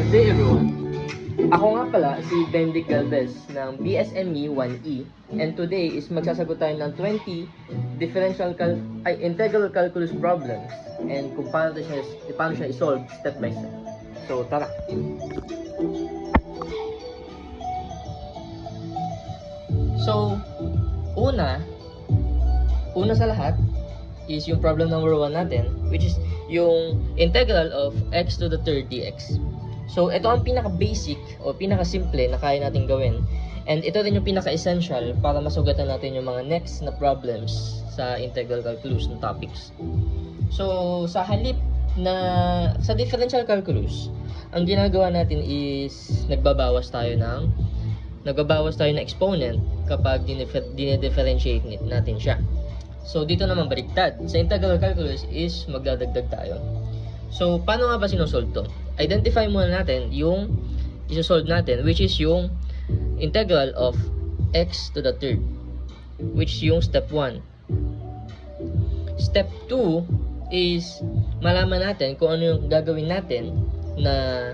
Good day everyone! Ako nga pala si Bendic Galvez ng BSME 1E and today is magsasagot tayo ng 20 integral calculus problems and kung paano siya i-solve step by step. So tara! So, una sa lahat is yung problem number 1 natin, which is yung integral of x to the third dx. So, ito ang pinaka-basic o pinaka-simple na kaya natin gawin. And ito rin yung pinaka-essential para masugatan natin yung mga next na problems sa integral calculus na topics. So, sa halip na sa differential calculus, ang ginagawa natin is nagbabawas tayo ng exponent kapag dinidifferentiate natin siya. So, dito naman baliktad. Sa integral calculus is magdadagdag tayo. So, paano nga ba sinusolve to? Identify muna natin yung isosolve natin, which is yung integral of x to the third, which is yung step 1. Step 2 is malaman natin kung ano yung gagawin natin na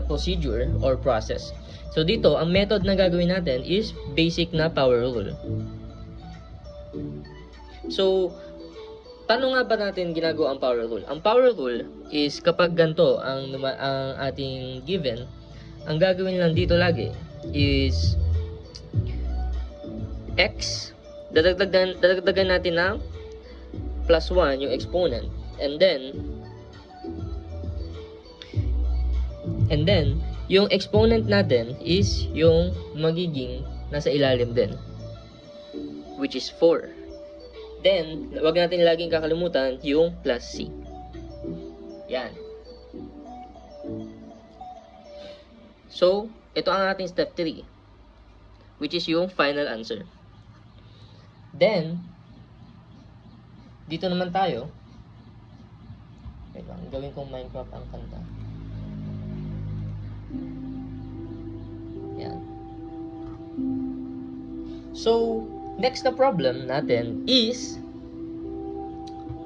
procedure or process. So dito, ang method na gagawin natin is basic na power rule. So, paano nga ba natin ginagawa ang power rule? Ang power rule is kapag ganito ang ating given, ang gagawin lang dito lagi is x, dadagdagan natin ng plus 1 yung exponent, and then yung exponent natin is yung magiging nasa ilalim din, which is 4. Then, wag natin laging kakalimutan yung plus c. Yan. So, ito ang ating step 3, which is yung final answer. Then, dito naman tayo. Wait lang, gawin kong Minecraft ang kanta. Yan. So, next na problem natin is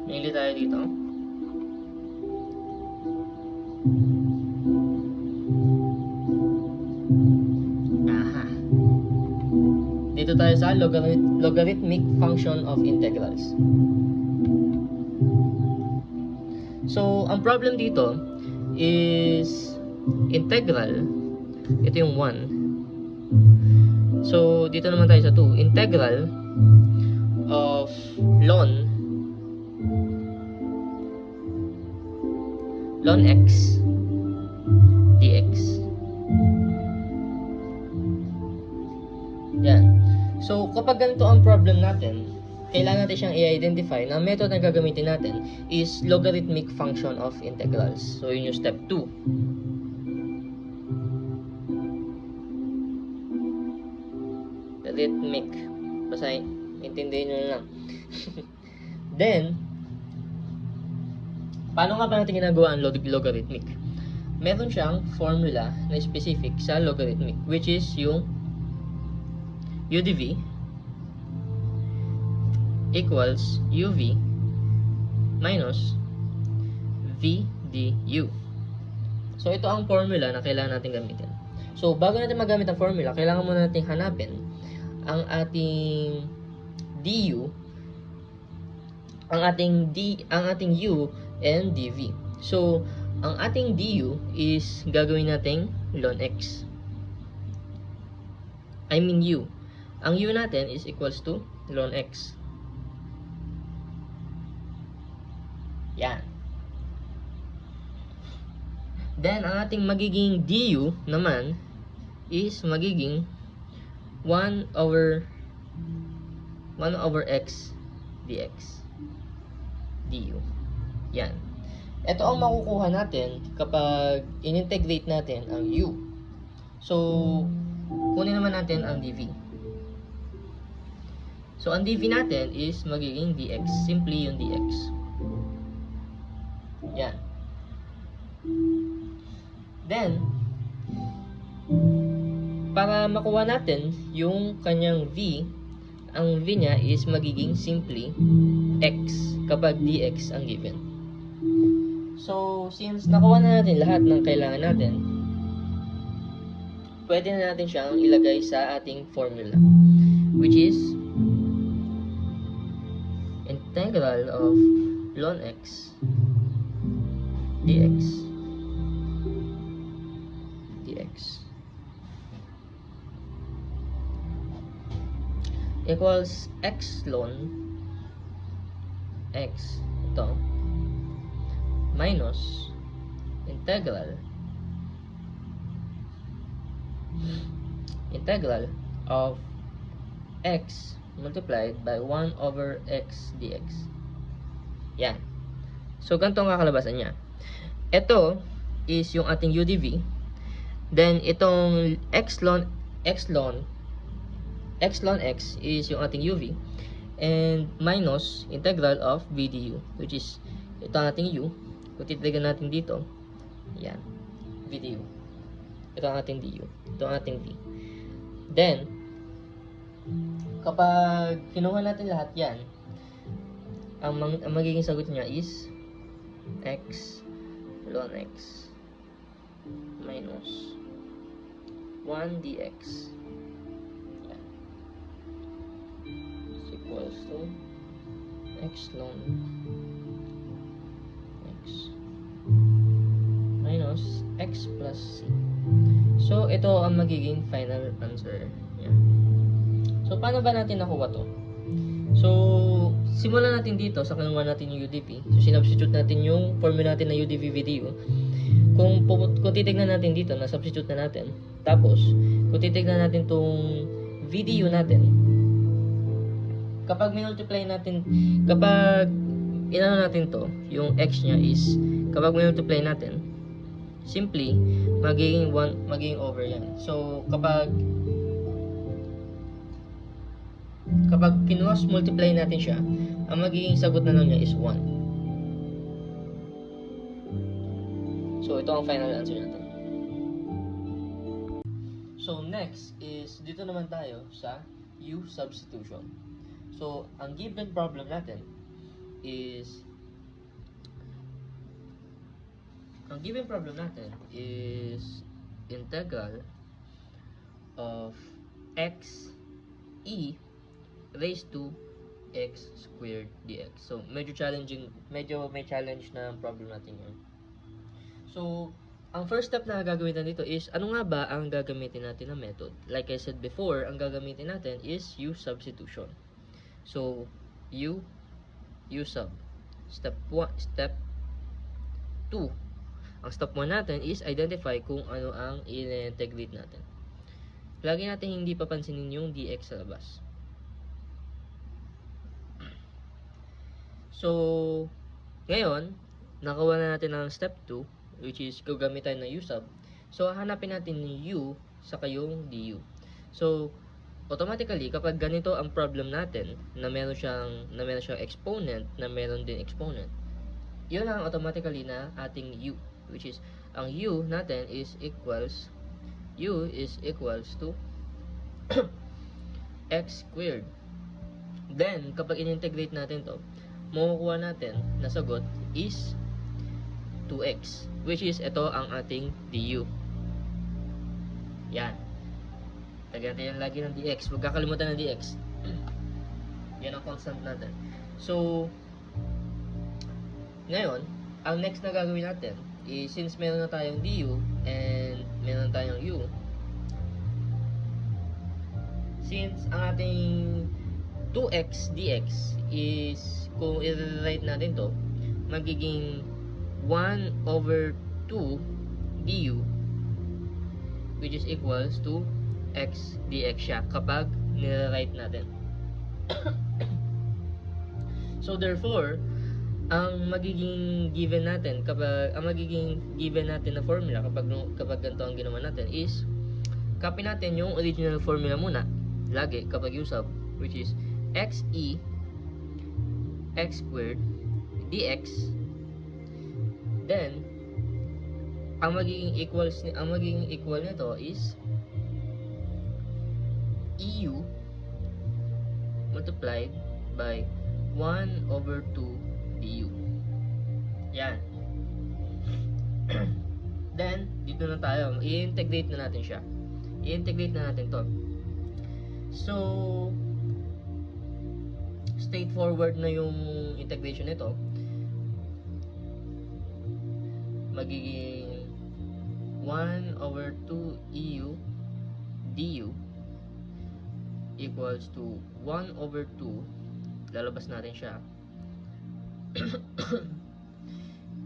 mainly tayo dito. Aha. Dito tayo sa logarithmic function of integrals. So, ang problem dito is integral. Ito yung 1. So, dito naman tayo sa 2. Integral of ln x dx. Yan. So, kapag ganito ang problem natin, kailangan natin siyang i-identify na method na gagamitin natin is logarithmic function of integrals. So, yun yung step 2. Logarithmic. Basta intindihin nyo na lang. Then, paano nga ba natin ginagawa ang logarithmic? Meron siyang formula na specific sa logarithmic, which is yung u dv equals uv minus v du. So, ito ang formula na kailangan natin gamitin. So, bago natin magamit ang formula, kailangan muna natin hanapin ang ating du, ang ating u and dv. So, ang ating du is gagawin nating ln x. I mean u. Ang u natin is equals to ln x. Yan. Then, ang ating magiging du naman is magiging 1 over x dx du. Yan. Ito ang makukuha natin kapag in-integrate natin ang u. So, kunin naman natin ang dv. So, ang dv natin is magiging dx. Simply yung dx. Yan. Then, para makuha natin yung kanyang v, ang v niya is magiging simply x kapag dx ang given. So, since nakuha na natin lahat ng kailangan natin, pwede na natin siyang ilagay sa ating formula, which is integral of ln x dx equals x ln x ito minus integral of x multiplied by 1 over x dx. Yan. So, ganito ang kakalabasan niya. Ito is yung ating UDV. Then, itong x ln x is yung ating UV. And minus integral of v du, which is ito ang ating u. Kung titigan natin dito, yan, v du. Ito ang ating du. Ito ang ating v. Then, kapag kinuha natin lahat yan, ang magiging sagot niya is x ln x minus 1 dx is equals to x ln x minus x plus c. So, ito ang magiging final answer niya. So, paano ba natin nakuha to? So, simulan natin dito sa kinuha natin yung UDP. So, sinubstitute natin yung formula natin na UDP video. Kung titignan natin dito, na-substitute na natin. Tapos, kung titignan natin tong video natin, kapag minultiply natin, kapag inano natin to, yung x nya is, kapag minultiply natin, simply, magiging over yan. So, kapag kinuwas multiply natin siya, ang magiging sagot na lang niya is 1. So, ito ang final answer natin. So, next is, dito naman tayo sa U substitution. So, ang given problem natin is, integral of x e raised to x squared dx. So, medyo may challenge na problem natin yun. So, ang first step na gagawin natin dito is, ano nga ba ang gagamitin natin na method? Like I said before, ang gagamitin natin is U substitution. So, U sub. Step 2. Ang step 1 natin is identify kung ano ang i-integrate natin. Lagi natin hindi papansinin yung dx sa labas. So, ngayon, nakuha na natin ang step 2, which is gagamitan ng U sub. So, hanapin natin yung U saka yung du. So, automatically, kapag ganito ang problem natin, na meron siyang exponent, na meron din exponent, yun ang automatically na ating U, which is, ang U natin is equals to x squared. Then, kapag in-integrate natin to, makukuha natin na sagot is 2x, which is ito ang ating du. Yan. Tagay natin lagi ng dx. Huwag kakalimutan ng dx. Yan ang constant natin. So, ngayon, ang next na gagawin natin is, since meron na tayong du and meron na tayong u, since ang ating 2x dx is, kung i-write natin to, magiging 1 over 2 du, which is equals to x dx siya kapag nire-write natin. So, therefore, ang magiging given natin na formula kapag ganito ang ginawa natin is, copy natin yung original formula muna lagi kapag U sub, which is x squared dx. Then, ang magiging equal nito is eu multiplied by 1 over 2 du. Yan. Then, dito na tayo. I-integrate na natin siya. I-integrate na natin to. So, straightforward na yung integration nito. Magiging 1 over 2 EU du equals to 1 over 2. Lalabas natin siya.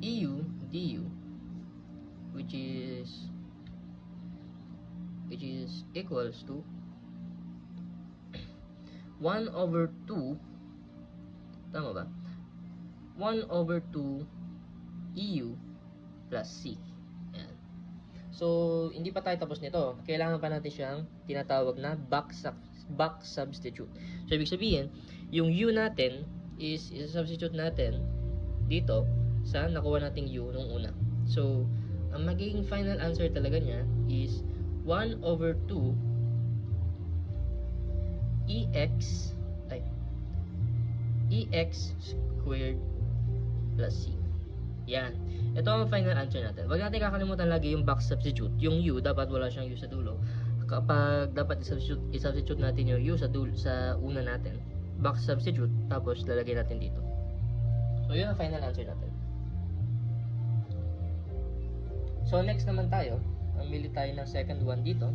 EU du which is equals to 1 over 2, tama ba? 1 over 2 EU plus C. Ayan. So, hindi pa tayo tapos nito. Kailangan pa natin siyang tinatawag na back substitute. So, ibig sabihin, yung U natin is isa-substitute natin dito sa nakuha nating U nung una. So, ang magiging final answer talaga niya is 1 over 2 EX squared plus C. Yan. Ito ang final answer natin. Huwag natin kakalimutan lagi yung back substitute. Yung U, dapat wala siyang U sa dulo. Kapag dapat i-substitute natin yung U sa dulo, sa una natin. Back substitute, tapos lalagay natin dito. So, yun ang final answer natin. So, next naman tayo. Mamili tayo ng second one dito.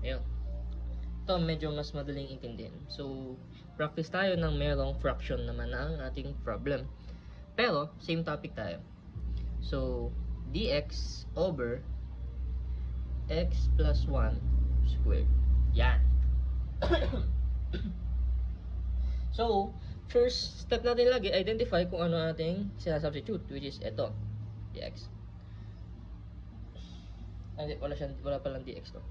Ayun. Ito, medyo mas madaling intindihin. So, practice tayo ng merong fraction naman na ang ating problem. Pero, same topic tayo. So, dx over x plus 1 squared. Yan. So, first step natin lagi, identify kung ano ating sinasubstitute, which is ito, dx. Ay, wala palang dx to.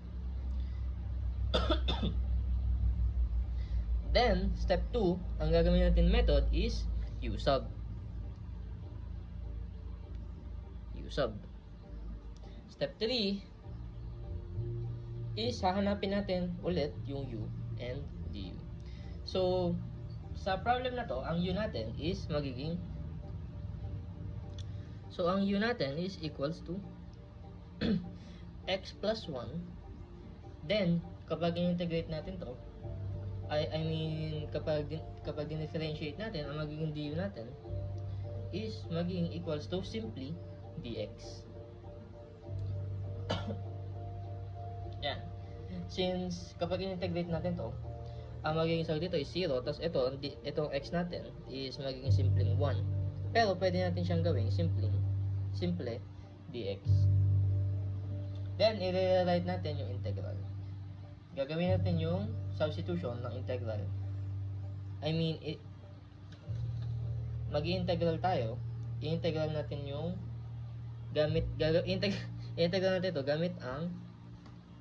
Then, step 2, ang gagawin natin method is u sub. Step 3 is hahanapin natin ulit yung u and du. So, sa problem na to, ang u natin is magiging, so ang u natin is equals to x plus 1. Then, kapag in-integrate natin to, kapag din-differentiate natin, ang magiging du natin is magiging equals to simply dx. Yan. Since kapag in-integrate natin to, ang magiging sagot dito is 0, tapos itong x natin is magiging simpleng 1. Pero pwede natin siyang gawing simple dx. Then, i-rewrite natin yung integral. Gagawin natin yung substitution ng integral. Mag-i-integral tayo. I-integral natin yung integral natin ito gamit ang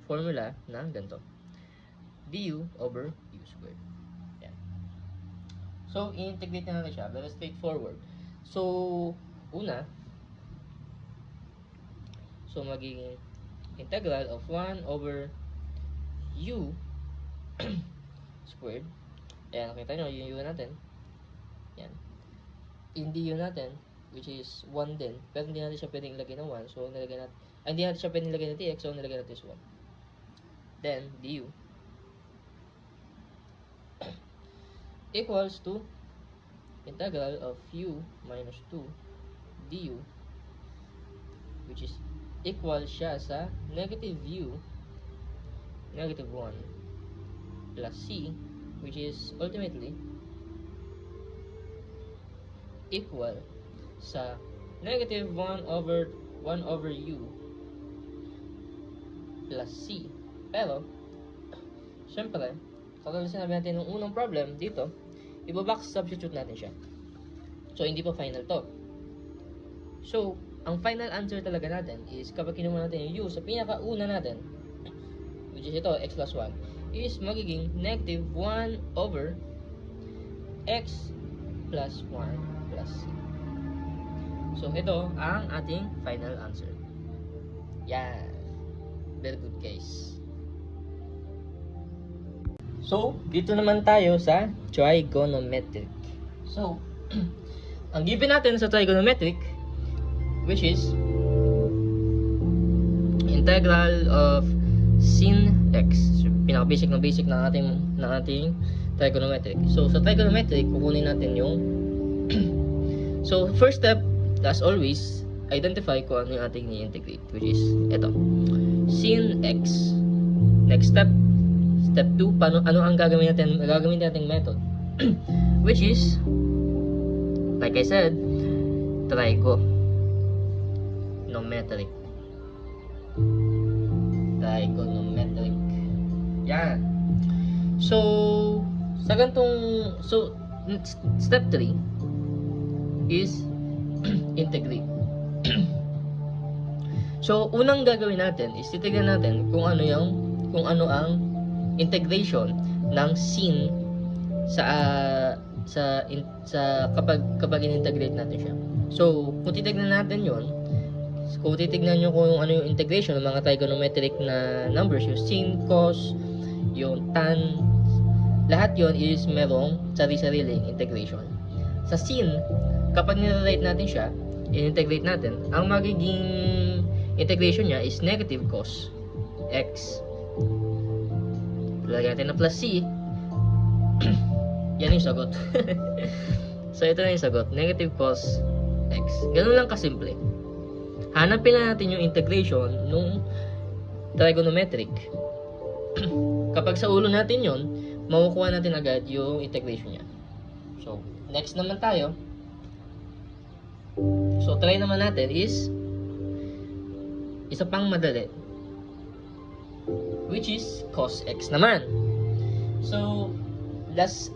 formula na ganito. du over u squared. Yan. So, i-integrate na natin siya. Very straightforward. So, una, so magiging integral of 1 over u squared. Ayan, nakita nyo yung u natin. Yan. In du natin, which is 1 din. Pero hindi natin siya pwedeng ilagay ng 1. So, nilagay natin, hindi natin siya pwedeng ilagay ng dx. So, nilagay natin is 1. Then, du equals to integral of u minus 2 du, which is equal siya sa negative u negative 1 plus c, which is ultimately equal sa negative 1 over u plus c. Pero, syempre, katulad sinabi natin nung unang problem dito, iba-back substitute natin siya. So, hindi pa final to. So, ang final answer talaga natin is kapag kinuha natin yung u sa pinakauna natin, which is ito, x plus 1, is magiging negative 1 over x plus 1 plus c. So, ito ang ating final answer. Yan. Very good, guys. So, dito naman tayo sa trigonometric. So, ang given natin sa trigonometric, which is integral of sin x. So, pinaka-basic na basic ng ating trigonometric. So, sa trigonometric, kukunin natin yung so, first step, as always, identify kung ano yung ating i-integrate, which is ito, sin x. Next step, step 2, ano ang gagamitin nating method, which is, like I said, trigonometric. Yan. So, sa gantong, so, step 3 is integrate. So, unang gagawin natin is titignan natin kung ano ang integration ng sin sa kapag in-integrate natin siya. So, kung titignan natin 'yon, kung titignan nyo kung ano yung integration ng mga trigonometric na numbers, yung sin, cos, yung tan, lahat yon is merong sarili-sariling integration. Sa sin, kapag nirelate natin siya, in-integrate natin, ang magiging integration niya is negative cos x. Lagyan natin na plus c. Yan yung sagot. So, ito na yung sagot. Negative cos x. Ganun lang kasimple. Hanapin na natin yung integration nung trigonometric. Kapag sa ulo natin yon, makukuha natin agad yung integration niya. So, next naman tayo. So, try naman natin is isa pang madali, which is cos x naman. So, as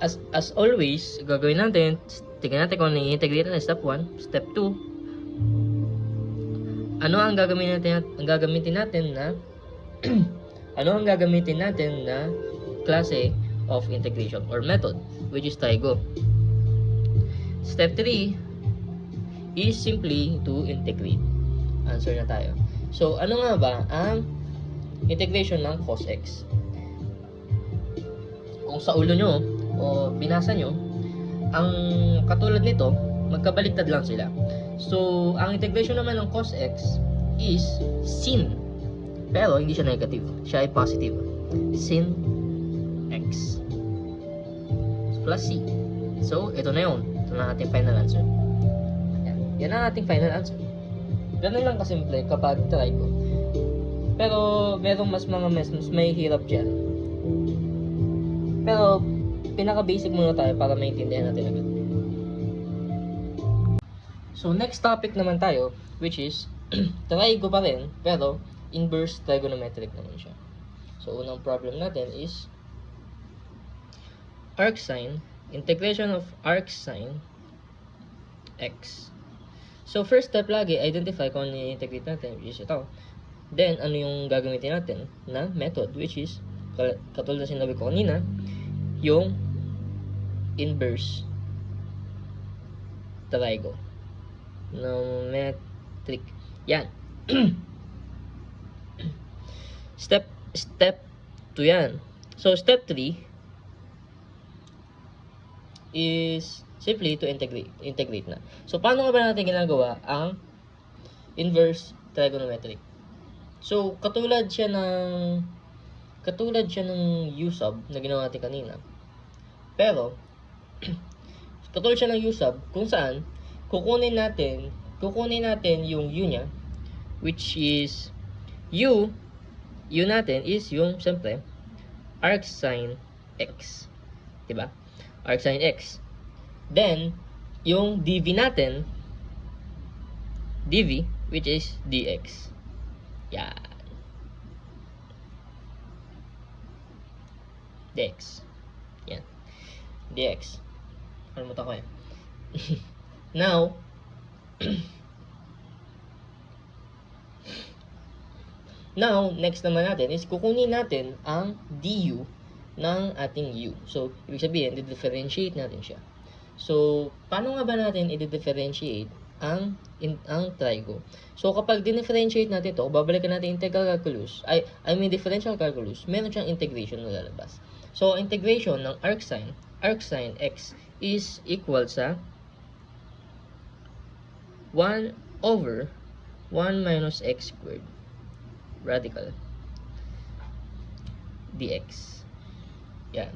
always, gagawin natin, tingnan natin kung ano i-integrate natin. Step 1, step 2. Ano ang gagamitin natin na ano ang gagamitin natin na klase of integration or method, which is trigo. Step 3 is simply to integrate. Answer na tayo. So, ano nga ba ang integration ng cos x? Kung sa ulo nyo o binasa nyo, ang katulad nito, magkabaliktad lang sila. So, ang integration naman ng cos x is sin. Pero, hindi siya negative. Siya ay positive. Sin x plus c. So, ito na yun. Ito na ating final answer. Yan ang ating final answer. Ganun lang kasimple kapag trigo. Pero, merong mas may hirap dyan. Pero, pinaka-basic muna tayo para maintindihan natin agad. So, next topic naman tayo, which is trigo pa rin, pero inverse trigonometric naman siya. So, unang problem natin is arcsine, integration of arcsine x. So, first step lagi, identify kung ano yung integrate natin, which is ito. Then, ano yung gagamitin natin na method, which is, katulad na sinabi ko kanina, yung inverse trigonometric. Yan. Step 2 yan. So, step 3 is simply to integrate na. So, paano nga ba natin ginagawa ang inverse trigonometric? So, katulad siya ng u sub na ginawa natin kanina. Pero, katulad siya ng u sub kung saan kukunin natin yung u niya, which is u natin is yung siyempre arcsine x. Diba? Arcsine x. Then, yung dv natin, dv, which is dx. Yan. dx. Yan. dx. Kalimutan ko eh. Now, next naman natin is kukunin natin ang du ng ating u. So, ibig sabihin, i-differentiate natin siya. So, paano nga ba natin i-differentiate ang trigo. So kapag dinifferentiate natin ito, babalikan natin integral calculus, I mean differential calculus, meron siyang integration na lalabas. So integration ng arcsine x is equal sa 1 over 1 minus x squared radical dx. Yan.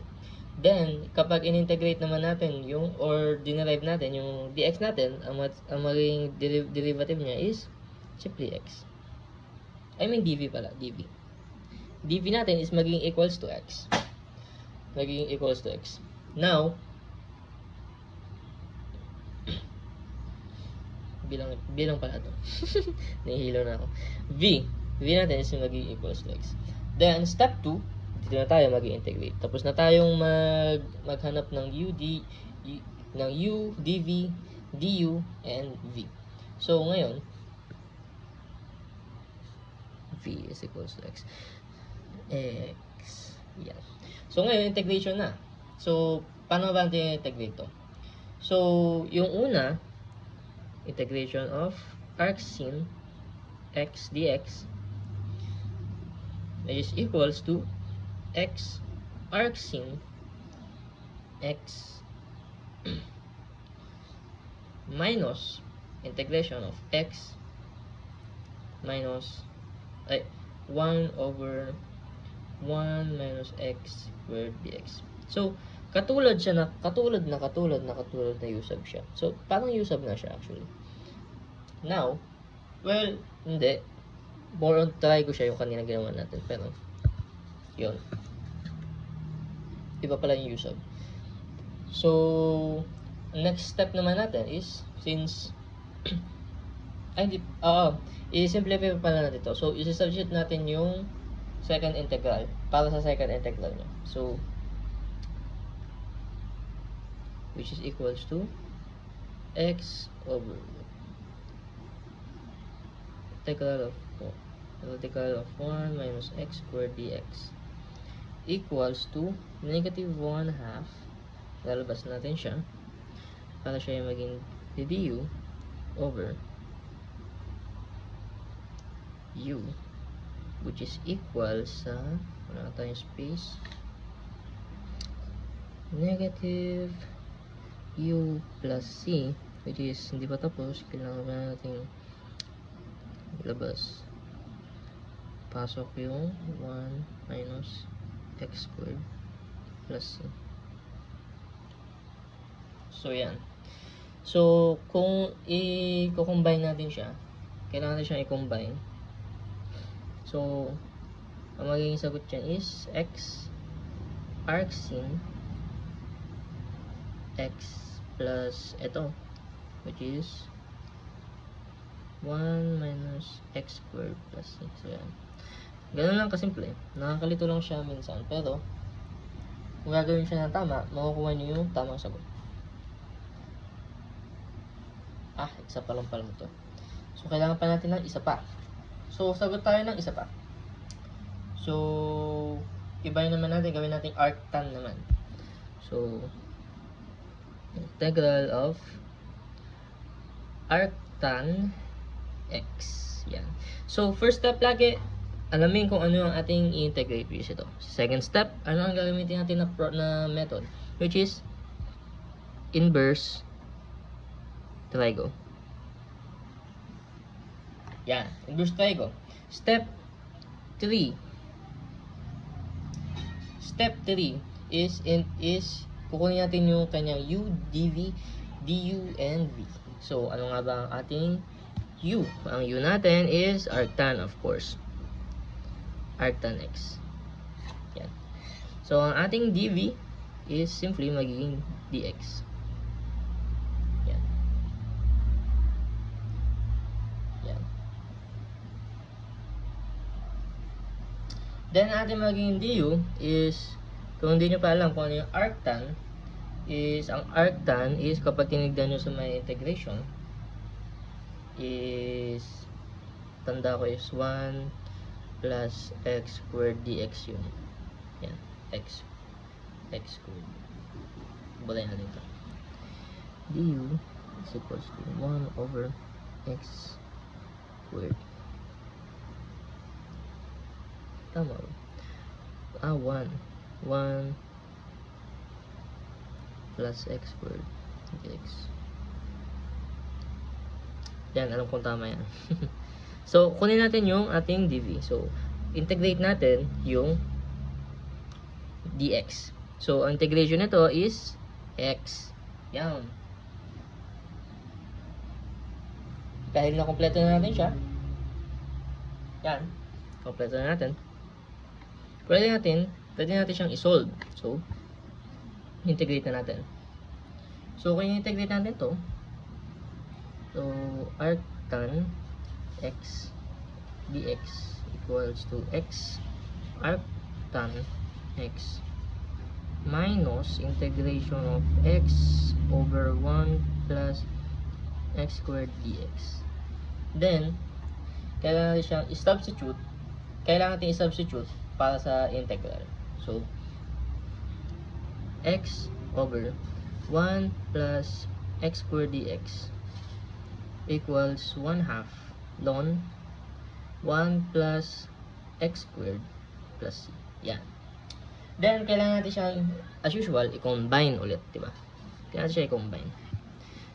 Then, kapag in-integrate naman natin yung, or dinerive natin yung dx natin, ang magiging derivative niya is simply x. I mean dv pala, dv. dv natin is magiging equals to x. Magiging equals to x. Now, bilang pala ito. Nahihilo na ako. V natin is magiging equals to x. Then, step 2, dito na tayo mag-integrate. Tapos na tayong maghanap ng u, dv, du, and v. So, ngayon, v is equals to x. Yan. So, ngayon, integration na. So, paano ba natin integrate to? So, yung una, integration of arcsine x dx is equals to x arcsine x minus integration of x minus 1 over 1 minus x squared dx. So, katulad na usab siya. So, parang usab na siya actually. Now, well, hindi. More on try ko siya yung kanina ginawa natin. Pero, yun. Iba pala yung usab. So, next step naman natin is, since, i-simplify pala natin ito. So, isi-substitute natin yung second integral para sa second integral niya. So, which is equals to x over integral of 1 minus x squared dx equals to negative 1 half. Lalabas natin siya para siya yung maging du over u, which is equal sa, wala na tayong space, negative u plus c, which is hindi pa tapos, kailangan na natin ilabas. Pasok yung 1 minus x squared plus c. So, yan. So, kung i-combine natin siya, kailangan natin siyang i-combine. So, ang magiging sagot dyan is x arcsine x plus ito, which is 1 minus x squared plus c. So, yan. Ganun lang kasimple. Nakakalito lang siya minsan. Pero, kung gagawin siya ng tama, makukuha niyo yung tamang sagot. Isa pa lang pala ito. So, kailangan pa natin ng isa pa. So, sagot tayo ng isa pa. So, ibahin naman natin. Gawin natin arctan naman. So, integral of arctan x. Yan. So, first step lagi, alamin kung ano ang ating i-integrate, which is ito. Second step, ano ang gagamitin natin na method, which is inverse trigo. Yan, inverse trigo. Step 3 is kukunin natin yung kanyang u, dv, du, and v. So, ano nga ba ang ating u? Ang u natin is arctan, of course. Arctan x. Yan. So, ang ating dv is simply magiging dx. Yan. Yan. Then, ating magiging du is, kung hindi nyo pa alam kung ano yung arctan, ang arctan is kapag tinignan nyo sa may integration, is, tanda ko is 1 plus x squared dx yun. Yan. X squared. Bulayin natin ito. Du is equals to 1 over x squared. Tama ba? 1 plus x squared dx. Yan, alam kong tama yan. So, kunin natin yung ating dv. So, integrate natin yung dx. So, ang integration nito is x. Yan. Dahil na kompleto na natin siya. Yan. Kompleto na natin. Pwede natin siyang isolve. So, integrate na natin. So, kung i-integrate natin to, so, arctan x dx equals to x arctan x minus integration of x over 1 plus x squared dx. Then, kailangan natin siyang i-substitute. Kailangan natin i-substitute para sa integral. So, x over 1 plus x squared dx equals 1/2 ln 1 plus x squared plus c. Yan. Then, kailangan natin siyang, as usual, i-combine ulit, diba? Kailangan natin siya i-combine.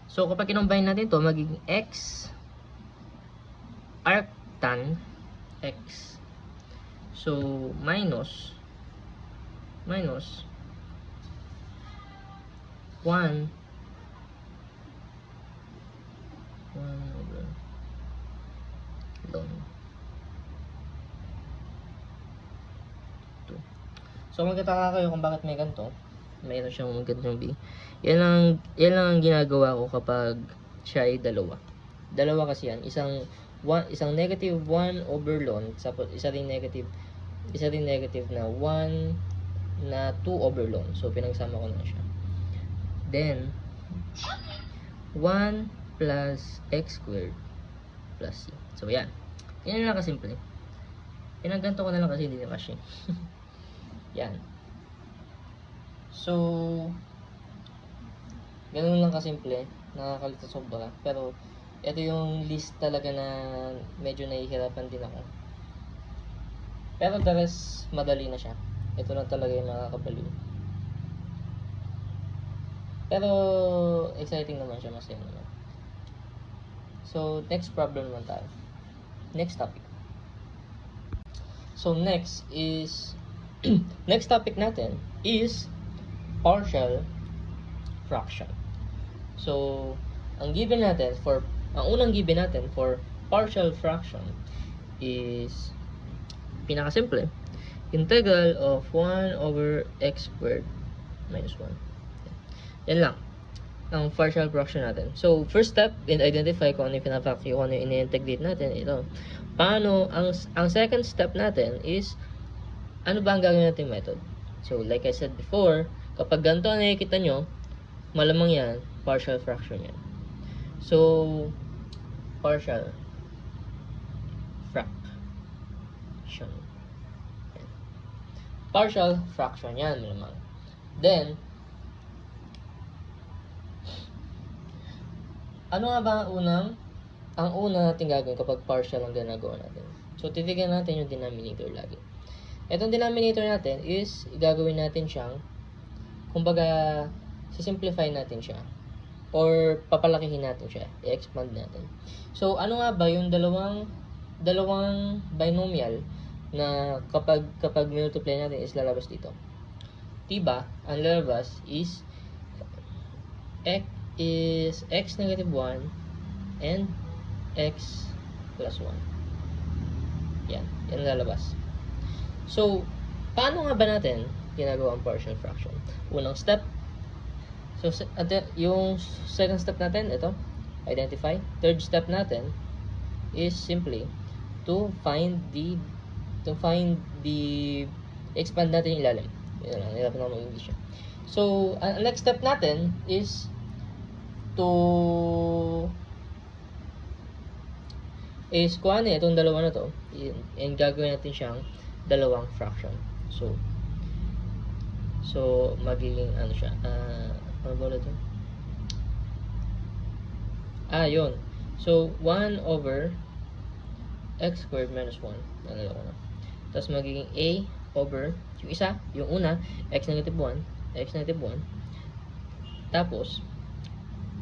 So, kapag i-combine natin to, magiging x arctan x. So, minus 1 over ln 2. So, magtataka kayo kung bakit may ganito. Mayroon siyang ganitong b. Yan lang ang ginagawa ko kapag siya ay dalawa. Dalawa kasi yan. Isang negative 1 over ln, isa rin negative na 1 na 2 over ln. So, pinagsama ko na siya. Then, 1 plus x squared plus c. So, yan. Yan lang kasimple. Pinaganto ko na lang kasi hindi na kasi. Yan. So, ganun lang kasimple. Nakakalito sobra. Pero, ito yung list talaga na medyo nahihirapan din ako. Pero the rest, madali na siya. Ito lang talaga yung nakakabaliw. Pero, exciting naman siya. Masaya naman. So, next problem naman tayo. Next topic. So, next topic natin is partial fraction. So, ang unang given natin for partial fraction is pinakasimple. Integral of 1 over x squared minus 1. Yan lang ang partial fraction natin. So, first step, identify kung ano yung pinafactor, kung ano yung ini-integrate natin. Ito. Paano, ang second step natin is, ano ba ang gagawin natin method? So, like I said before, kapag ganito ang nakikita nyo, malamang yan, partial fraction yan. So, partial fraction. Partial fraction yan, malamang. Then, ano nga ba ang una natin gagawin kapag partial ang ginagawa natin? So, titignan natin yung denominator lagi. Itong denominator natin is, gagawin natin siyang, kumbaga, sisimplify natin siya. Or, papalakihin natin siya. I-expand natin. So, ano nga ba yung dalawang binomial na kapag multiply natin is lalabas dito? Diba, ang lalabas is x negative 1 and x plus 1. Yan lalabas. So, paano nga ba natin ginagawa ang partial fraction? Unang step, so yung second step natin, ito, identify. Third step natin is simply to find the expand natin yung ilalim. Yan lang, nilapin ako mag-English. So, ang next step natin is kung ano itong dalawa na to, and gagawin natin siyang dalawang fraction. So magiging ano siya, ano ba ito? Yun. So, 1 over x squared minus 1. Nalala ko na. Tapos magiging a over, yung isa, yung una, x negative 1, x negative 1. Tapos,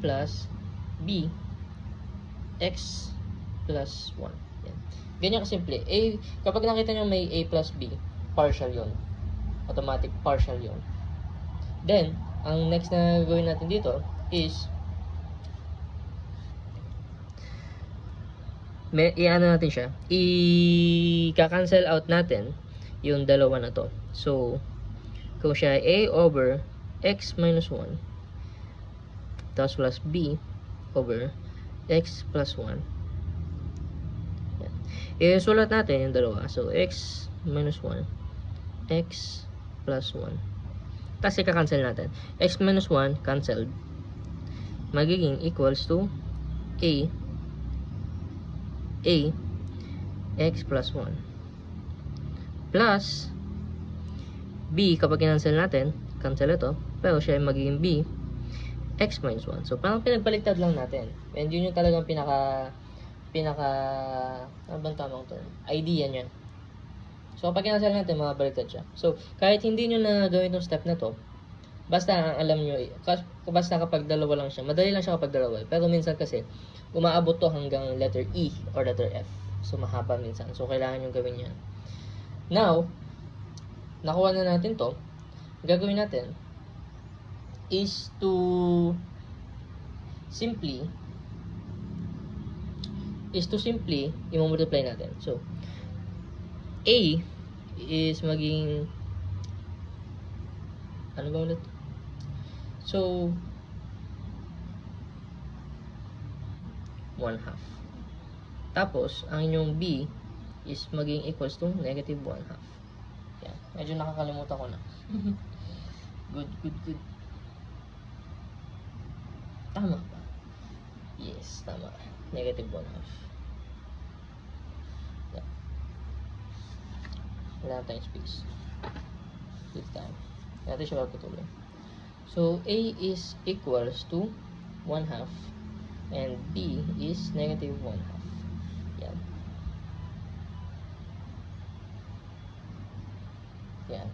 plus b, x plus 1. Yan. Ganyan kasimple. Kapag nakita nyo may a plus b, partial yun. Automatic partial yun. Then, ang next na gawin natin dito is i-ano natin siya, i-cancel out natin yung dalawa na to. So, kung siya a over x minus 1 tapos plus b over x plus 1, i-sulat natin yung dalawa. So, x minus 1 x plus 1, tapos i-cancel natin. X minus 1 cancelled, magiging equals to a x plus 1 plus b, kapag cancel natin, cancel ito, pero siya ay magiging b x minus 1. So parang pinagpaliktad lang natin, and yun yung talagang pinaka ano bang tamang term? Idea niya. So kapag cancel natin, mabaliktad siya. So kahit hindi nyo na gawin itong step na to, basta alam nyo, basta kapag dalawa lang siya, madali lang siya kapag dalawa. Pero minsan kasi, umaabot to hanggang letter E or letter F. So, mahaba minsan. So, kailangan nyo gawin yan. Now, nakuha na natin to. Gagawin natin is to simply i-multiply natin. So, A is maging ano ba ulit? So, 1/2. Tapos, ang inyong b is maging equals to negative 1/2. Yan. Medyo nakakalimutan ko na. Good. Tama ba? Yes, tama. Negative 1/2. Yan. Wala tayong space. This time. Natin siya pagpatuloy. So, A is equals to 1/2 and B is negative 1/2. Yan. Yan.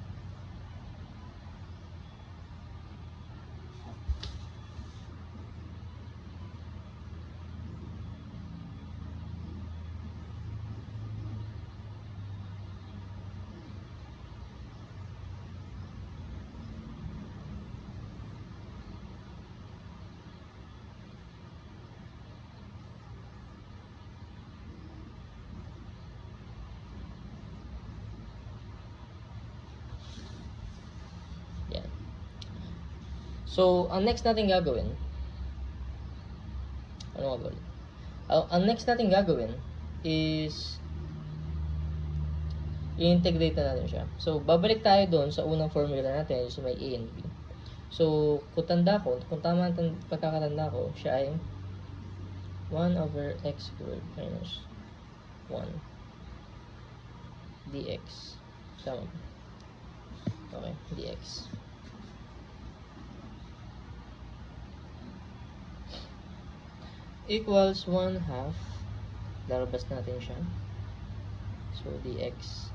So, ang next natin gagawin, ang next natin gagawin is i-integrate na natin siya. So, babalik tayo doon sa unang formula natin, yung may A and B. So, kung tama ang pagkakatanda ko, siya ay 1 over x squared minus 1 dx. Tama. Okay, dx. Equals 1/2. Lalabas natin siya. So, dx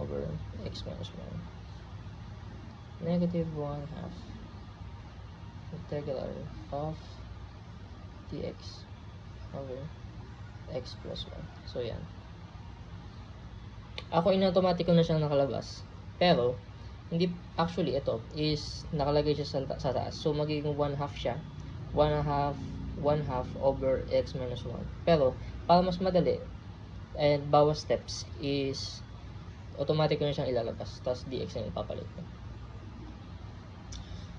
over x minus 1. Negative 1/2 integral of dx over x plus 1. So, yan. Ako, in-automatic ko na siyang nakalabas. Pero, hindi, actually, ito is nakalagay siya sa taas. So, magiging 1/2 siya. 1/2 over x minus 1. Pero, para mas madali, and bawat steps is automatic ko na siyang ilalabas. Tapos, dx na ipapalit ko.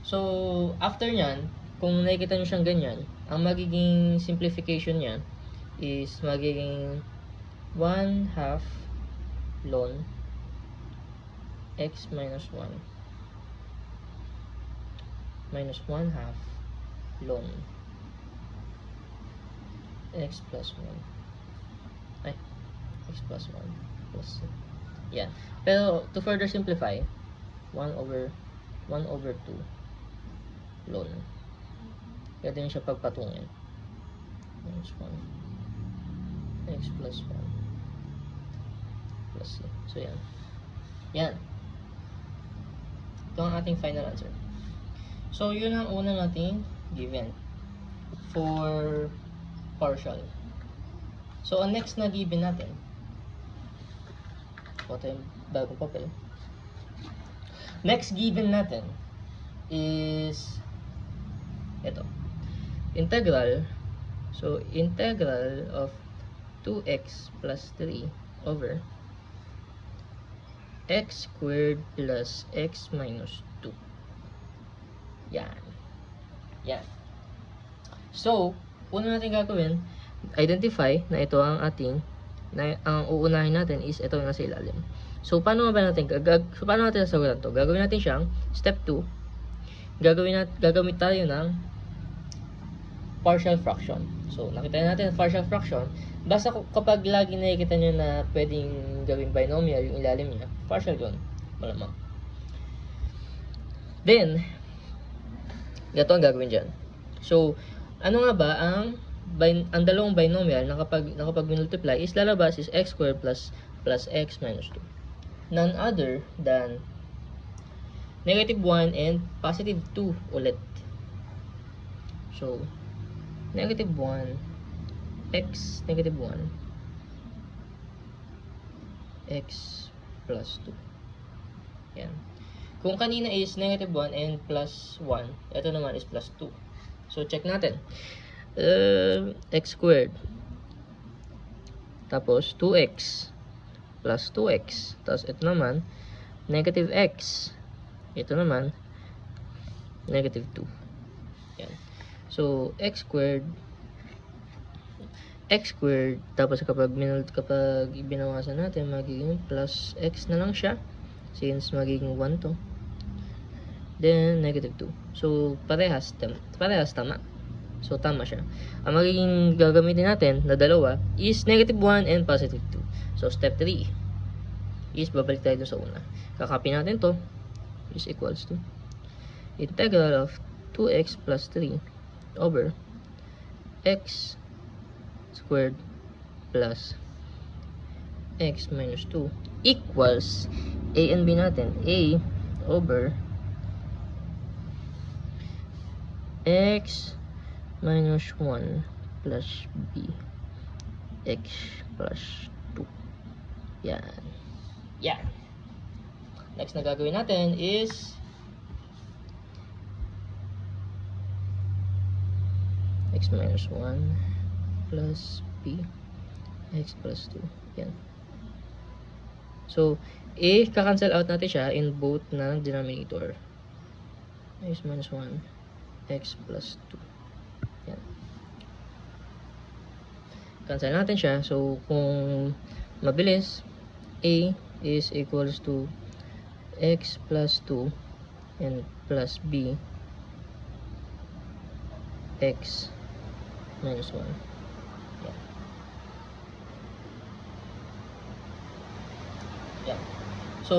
So, after nyan, kung nakikita nyo siyang ganyan, ang magiging simplification niya is magiging 1/2 ln x minus 1 minus 1/2 ln x plus 1. X plus 1 plus yan. Pero to further simplify, 1 over 2 ln. Pwede nyo siya pagpatungin. minus 1 x plus 1 plus c. So yan. Yan. Ito ang ating final answer. So yun ang una nating given for partial. So ang next na given natin, ito yung bagong papel. Next given natin is ito. Integral. So integral of 2x plus 3 over x squared plus x minus 2. Yan. Yan. So, una natin gagawin, identify na ito ang ating, ang uunahin natin is ito yung nasa ilalim. So, paano natin sasagutan to? Gagawin natin siyang step 2. Gagamit tayo ng partial fraction. So, nakita natin partial fraction. Basta kapag lagi nakikita nyo na pwedeng gawing binomial yung ilalim niya, partial yun. Malamang. Then, ito ang gagawin dyan. So, ano nga ba ang dalawang binomial na kapag multiply is lalabas is x squared plus x minus 2. None other than negative 1 and positive 2 ulit. So, negative 1 x negative 1 x plus 2. Yan. Kung kanina is negative 1 and plus 1, ito naman is plus 2. So, check natin. X squared. Tapos, 2x plus 2x. Tapos, ito naman, negative x. Ito naman, negative 2. Yan. So, x squared, tapos kapag binawasan natin, magiging plus x na lang siya. Since magiging 1 to. Then, negative 2. So, parehas tama. So, tama siya. Ang magiging gagamitin natin na dalawa is negative 1 and positive 2. So, step 3 is babalik tayo sa una. Kakopy natin to is equals to integral of 2x plus 3 over x squared plus x minus 2 equals a and b natin. A over x minus 1 plus b x plus 2. Yan. Yan. Next na gagawin natin is x minus 1 plus b x plus 2. Yan. So, i-cancel out natin siya in both ng denominator. X minus 1 x plus 2. Yan. Cancel natin siya. So, kung mabilis, a is equals to x plus 2 and plus b x minus 1. Yan. Yan. So,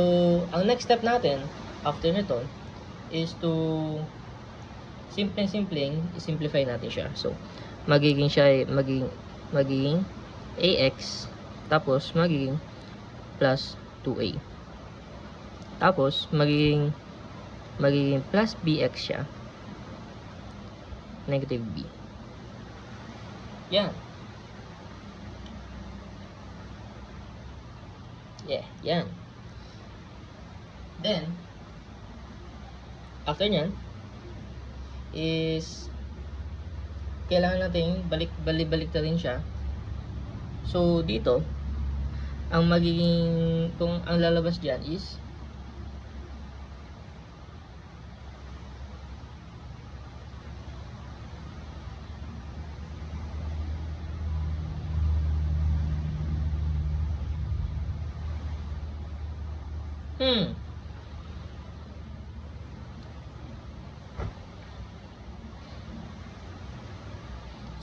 ang next step natin after nito is to simplify natin siya. So, magiging ax tapos magiging plus 2a. Tapos magiging plus bx siya. Negative b. Yan. Yeah, yan. Then, after nyan, is kailangan natin balik ta rin siya. So, dito, ang magiging, kung ang lalabas dyan is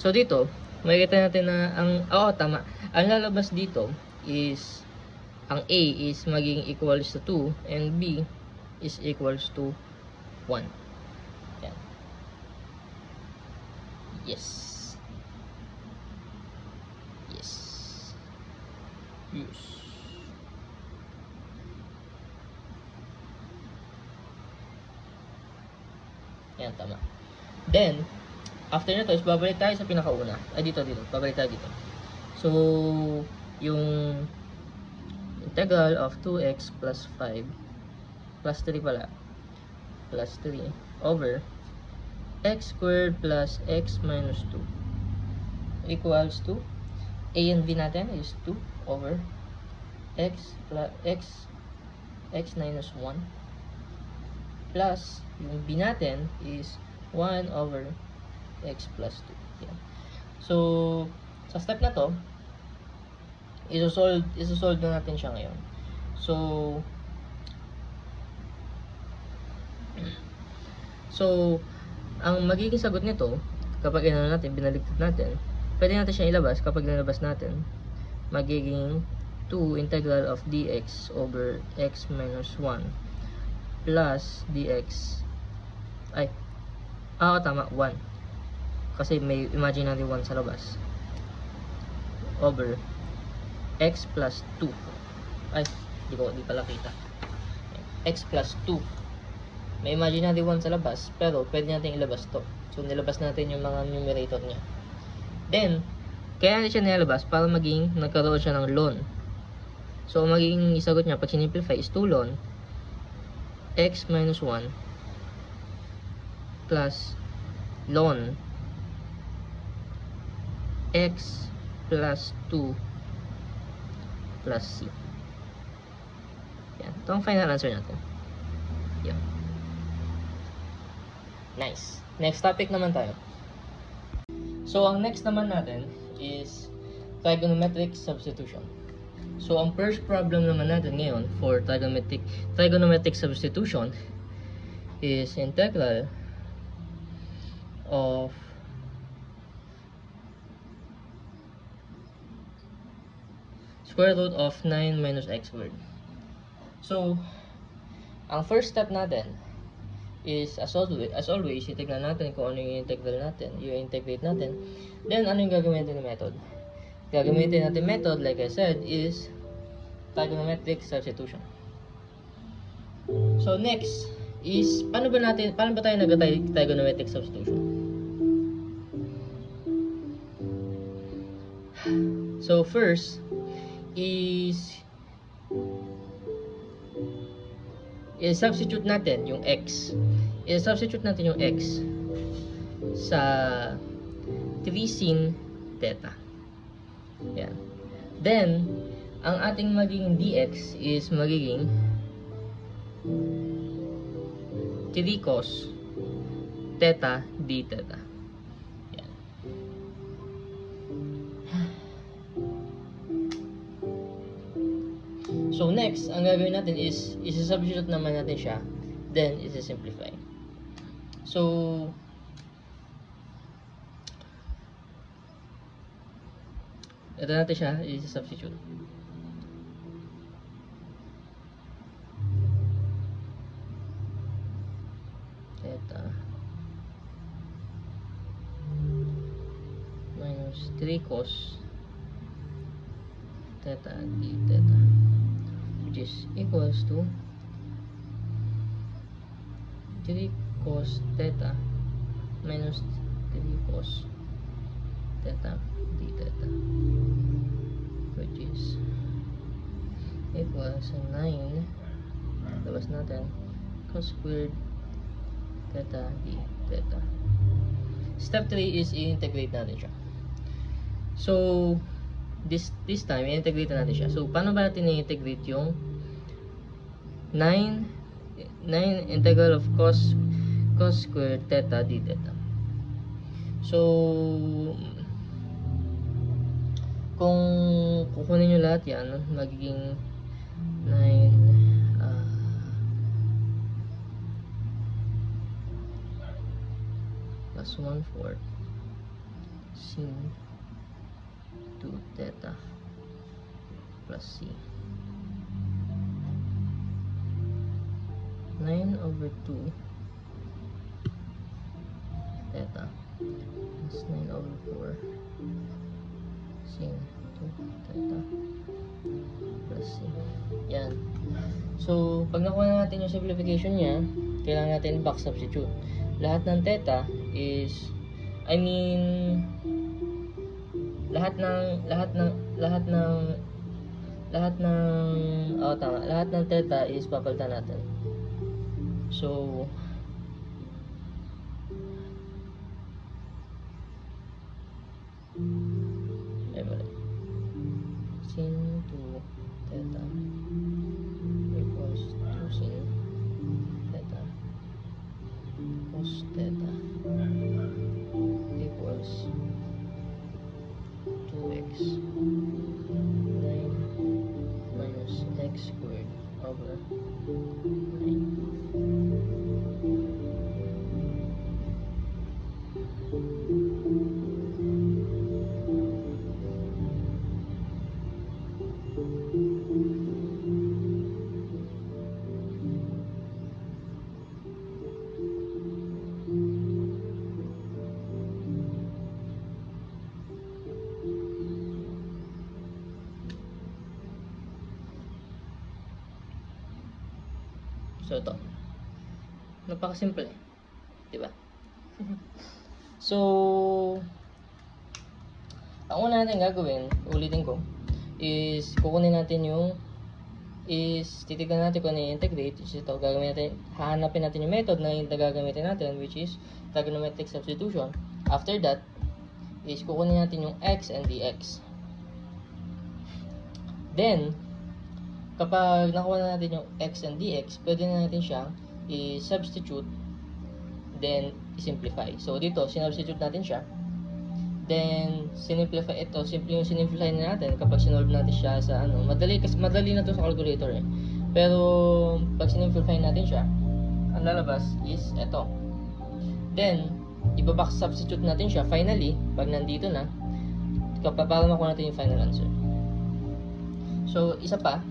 So dito, makikita natin na tama. Ang lalabas dito is ang A is magiging equals to 2 and B is equals to 1. Yan. Yes. use. Yan, tama. Then, after nito is babalik tayo sa pinakauna. Dito. Babalik tayo dito. So, yung integral of 2x plus 5 plus 3 pala. Plus 3 over x squared plus x minus 2 equals to a and b natin is 2 over x plus x minus 1 plus yung b natin is 1 over x plus 2. Yan. So, sa step na to, isosolve na natin siya ngayon. So, ang magiging sagot nito, kapag binaliktad natin, pwede natin siyang ilabas. Kapag nilabas natin, magiging 2 integral of dx over x minus 1 plus dx tama, 1 kasi may imaginary 1 sa labas over x plus 2 di pala kita, x plus 2 may imaginary 1 sa labas pero pwede natin ilabas to. So nilabas natin yung mga numerator niya. Then kaya natin siya nilabas para maging nagkaroon siya ng ln. So magiging isagot niya pag sinimplify is 2 ln x minus 1 plus ln x plus 2 plus c. Yan. Ito ang final answer natin. Yan. Nice. Next topic naman tayo. So, ang next naman natin is trigonometric substitution. So, ang first problem naman natin ngayon for trigonometric substitution is integral of square root of 9 minus x squared. So, ang first step natin is as always, itignan natin kung ano yung integral natin, yung integrate natin. Then, ano yung gagamitin natin method? Gagamitin natin method, like I said, is trigonometric substitution. So, next is, paano ba tayo nag-trigonometric substitution? So, first is i-substitute natin yung x. I-substitute natin yung x sa 3 sin theta. Yan. Then, ang ating magiging dx is magiging 3 cos theta d theta. Yan. So next, ang gagawin natin is isi-substitute naman natin siya, then isi-simplify. So ito natin siya isi-substitute. Theta minus 3 cos theta d theta, which is equals to 3 cos theta minus 3 cos theta d theta, which is equals to 9, labas natin, cos squared theta d theta. Step 3 is i-integrate natin siya. So this time i-integrate natin siya. So paano ba natin i-integrate yung 9 integral of cos squared theta d theta? So kung kukunin nyo lahat yan, magiging 9 plus 1/4 sin 2 theta plus c. 9 over 2 theta plus 9 over 4 sin theta plus c. Yan. So, pag nakuha na natin yung simplification niya, kailangan natin back substitute. Lahat ng theta is, lahat ng theta is papalitan natin. So, sin 2 theta equals 2 sin theta cos theta equals 2x 9 minus x squared over 9. So, ito. Napakasimple. Diba? So, ang una natin gagawin, ulitin ko, is kukunin natin titignan natin kung ano yung integrate, which is ito, gagawin natin, hahanapin natin yung method na yung gagamitin natin, which is trigonometric substitution. After that, is kukunin natin yung x and dx. Then, kapag nakuha na natin yung x and dx, pwede na natin siyang i-substitute, then i-simplify. So, dito, sinubstitute natin siya. Then, sinimplify ito. Yung sinimplify na natin kapag sinolve natin siya sa madali na to sa calculator eh. Pero, pag sinimplify natin siya, ang lalabas is ito. Then, ibaback substitute natin siya finally, pag nandito na, para makuha natin yung final answer. So, isang para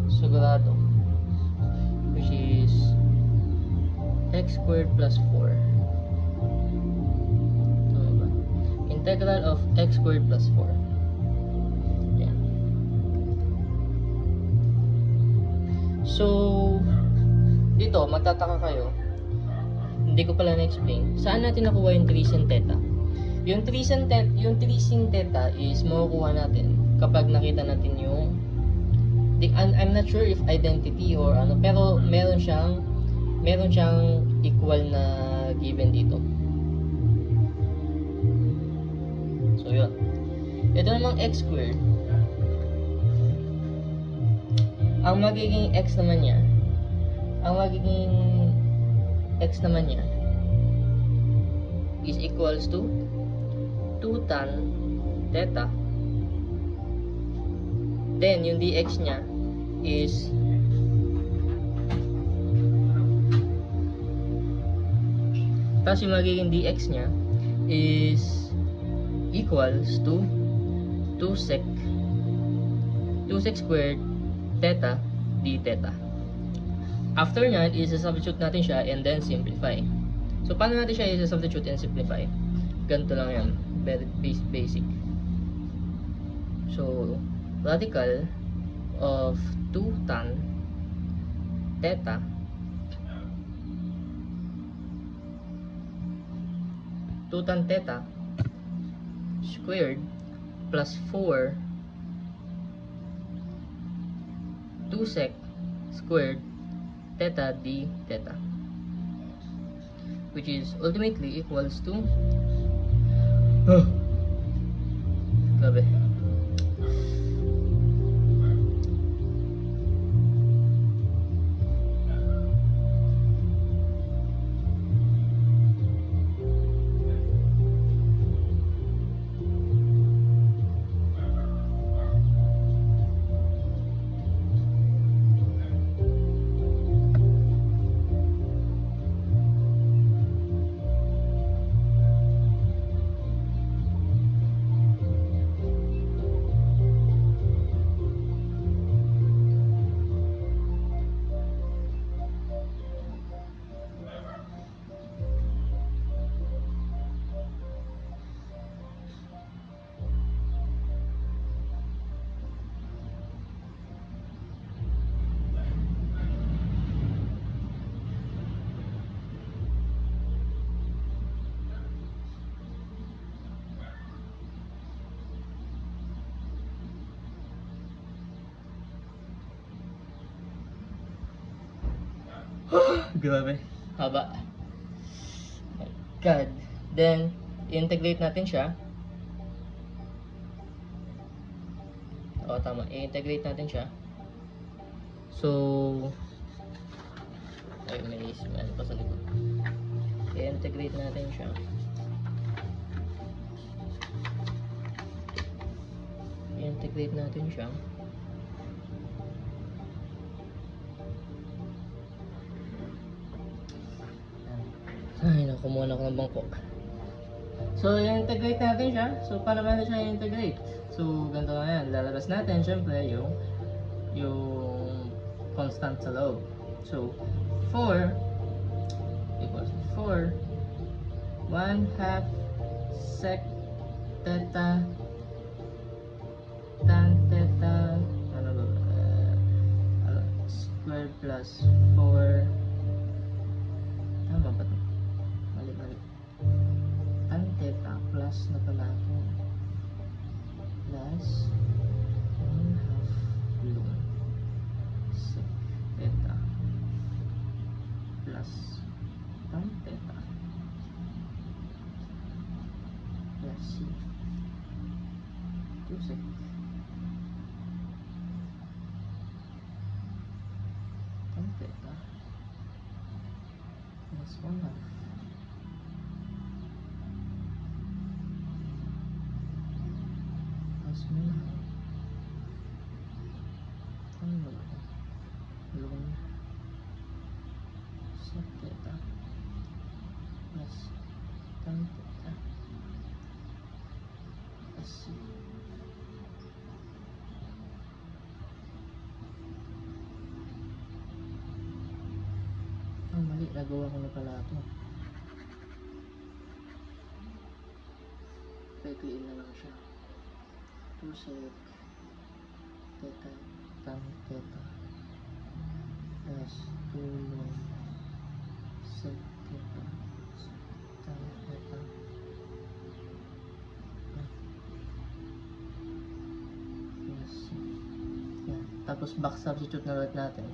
sigurado, which is x squared plus 4. Tama ba? Integral of x squared plus 4. Yan. So, dito, magtataka kayo, hindi ko pala na-explain, saan natin nakuha yung 3 sin theta? Yung 3 sin theta is makukuha natin kapag nakita natin yung I'm not sure if identity or pero meron siyang equal na given dito. So yun. Ito namang x squared. Ang magiging x naman niya is equals to 2 tan theta. Then, yung dx niya is tapos yung magiging dx niya is equals to 2 sec squared theta d theta. After nyan, isa-substitute natin siya and then simplify. So, paano natin siya isa-substitute and simplify? Ganito lang yan. Very basic. So, radical of 2 tan theta squared plus 4 2 sec squared theta d theta, which is ultimately equals to grabe. Grabe. Haba. My God. Then, i-integrate natin siya. Oo, tama. I-integrate natin siya. So, ay, may ano pa sa likod. I-integrate natin siya. I-integrate natin siya. Ay, nakumuha na ako ng bangkok. So, i-integrate natin siya. So, paano ba natin siya i-integrate? So, ganito na yan. Lalabas natin, syempre, yung constant sa loob. So, 4 equals 4 1/2 sec theta tan theta ano ba square plus 4 tama ba ito? Mali tan theta plus na pala ito plus 1/2 ln sec theta plus tan theta plus c 2 sec tan theta plus 1/2 plus 1/2 ano ba ito? Ln sec theta plus tan theta plus c. Oh, mali. Nagawa ko na pala ito. Pagkiin na lang siya. 2 sec theta tan theta plus 2 ln sec theta tan theta plus c. Yan. Tapos back substitute na ulit natin.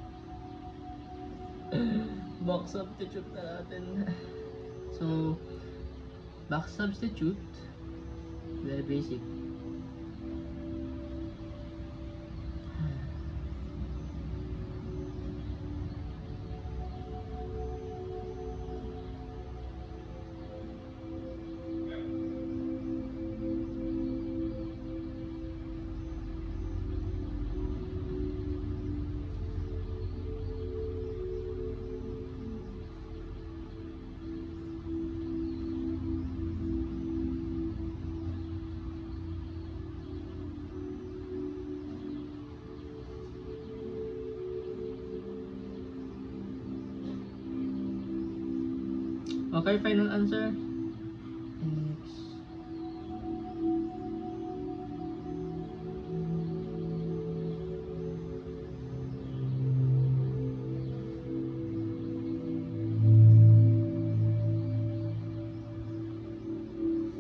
Back substitute na natin. So, back substitute, very basic. Okay, final answer. X.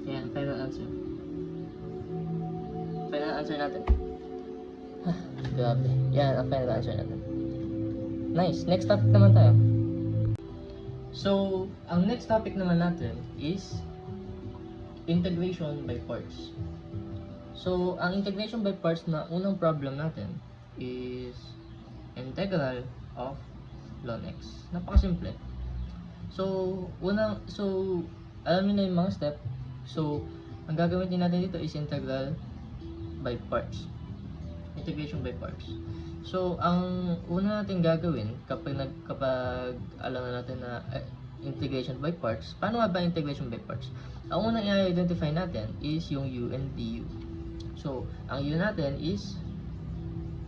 Yan, final answer. Final answer natin. Grabe. Yan, ang final answer natin. Nice. Next topic naman tayo. So, ang next topic naman natin is integration by parts. So, ang integration by parts na unang problem natin is integral of ln x. Napakasimple. So, alam niyo na yung mga step. So, ang gagawin din natin dito is integral by parts. Integration by parts. So, ang una natin gagawin kapag alam na natin na integration by parts, paano nga ba integration by parts? Ang unang i-identify natin is yung u and du. So, ang u natin is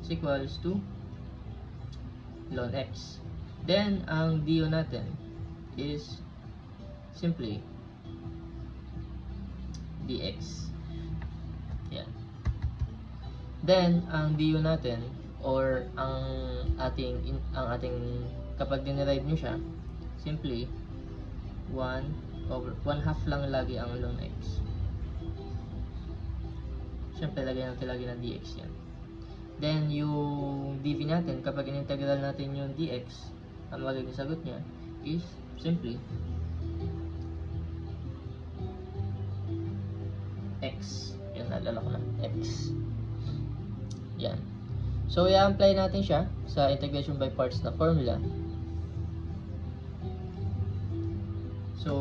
equals to ln x. Then, ang du natin is simply dx. Yan. Then, ang du natin or ang ating kapag dinerive nyo siya, simply 1/2 lang lagi ang ln x. Siyempre, lagyan natin lagi ng dx yan. Then, yung dv natin, kapag in-integral natin yung dx, ang magiging sagot niya is simply x. Yan, naalala ko na, x. Yan. So, i-apply natin siya sa integration by parts na formula. So,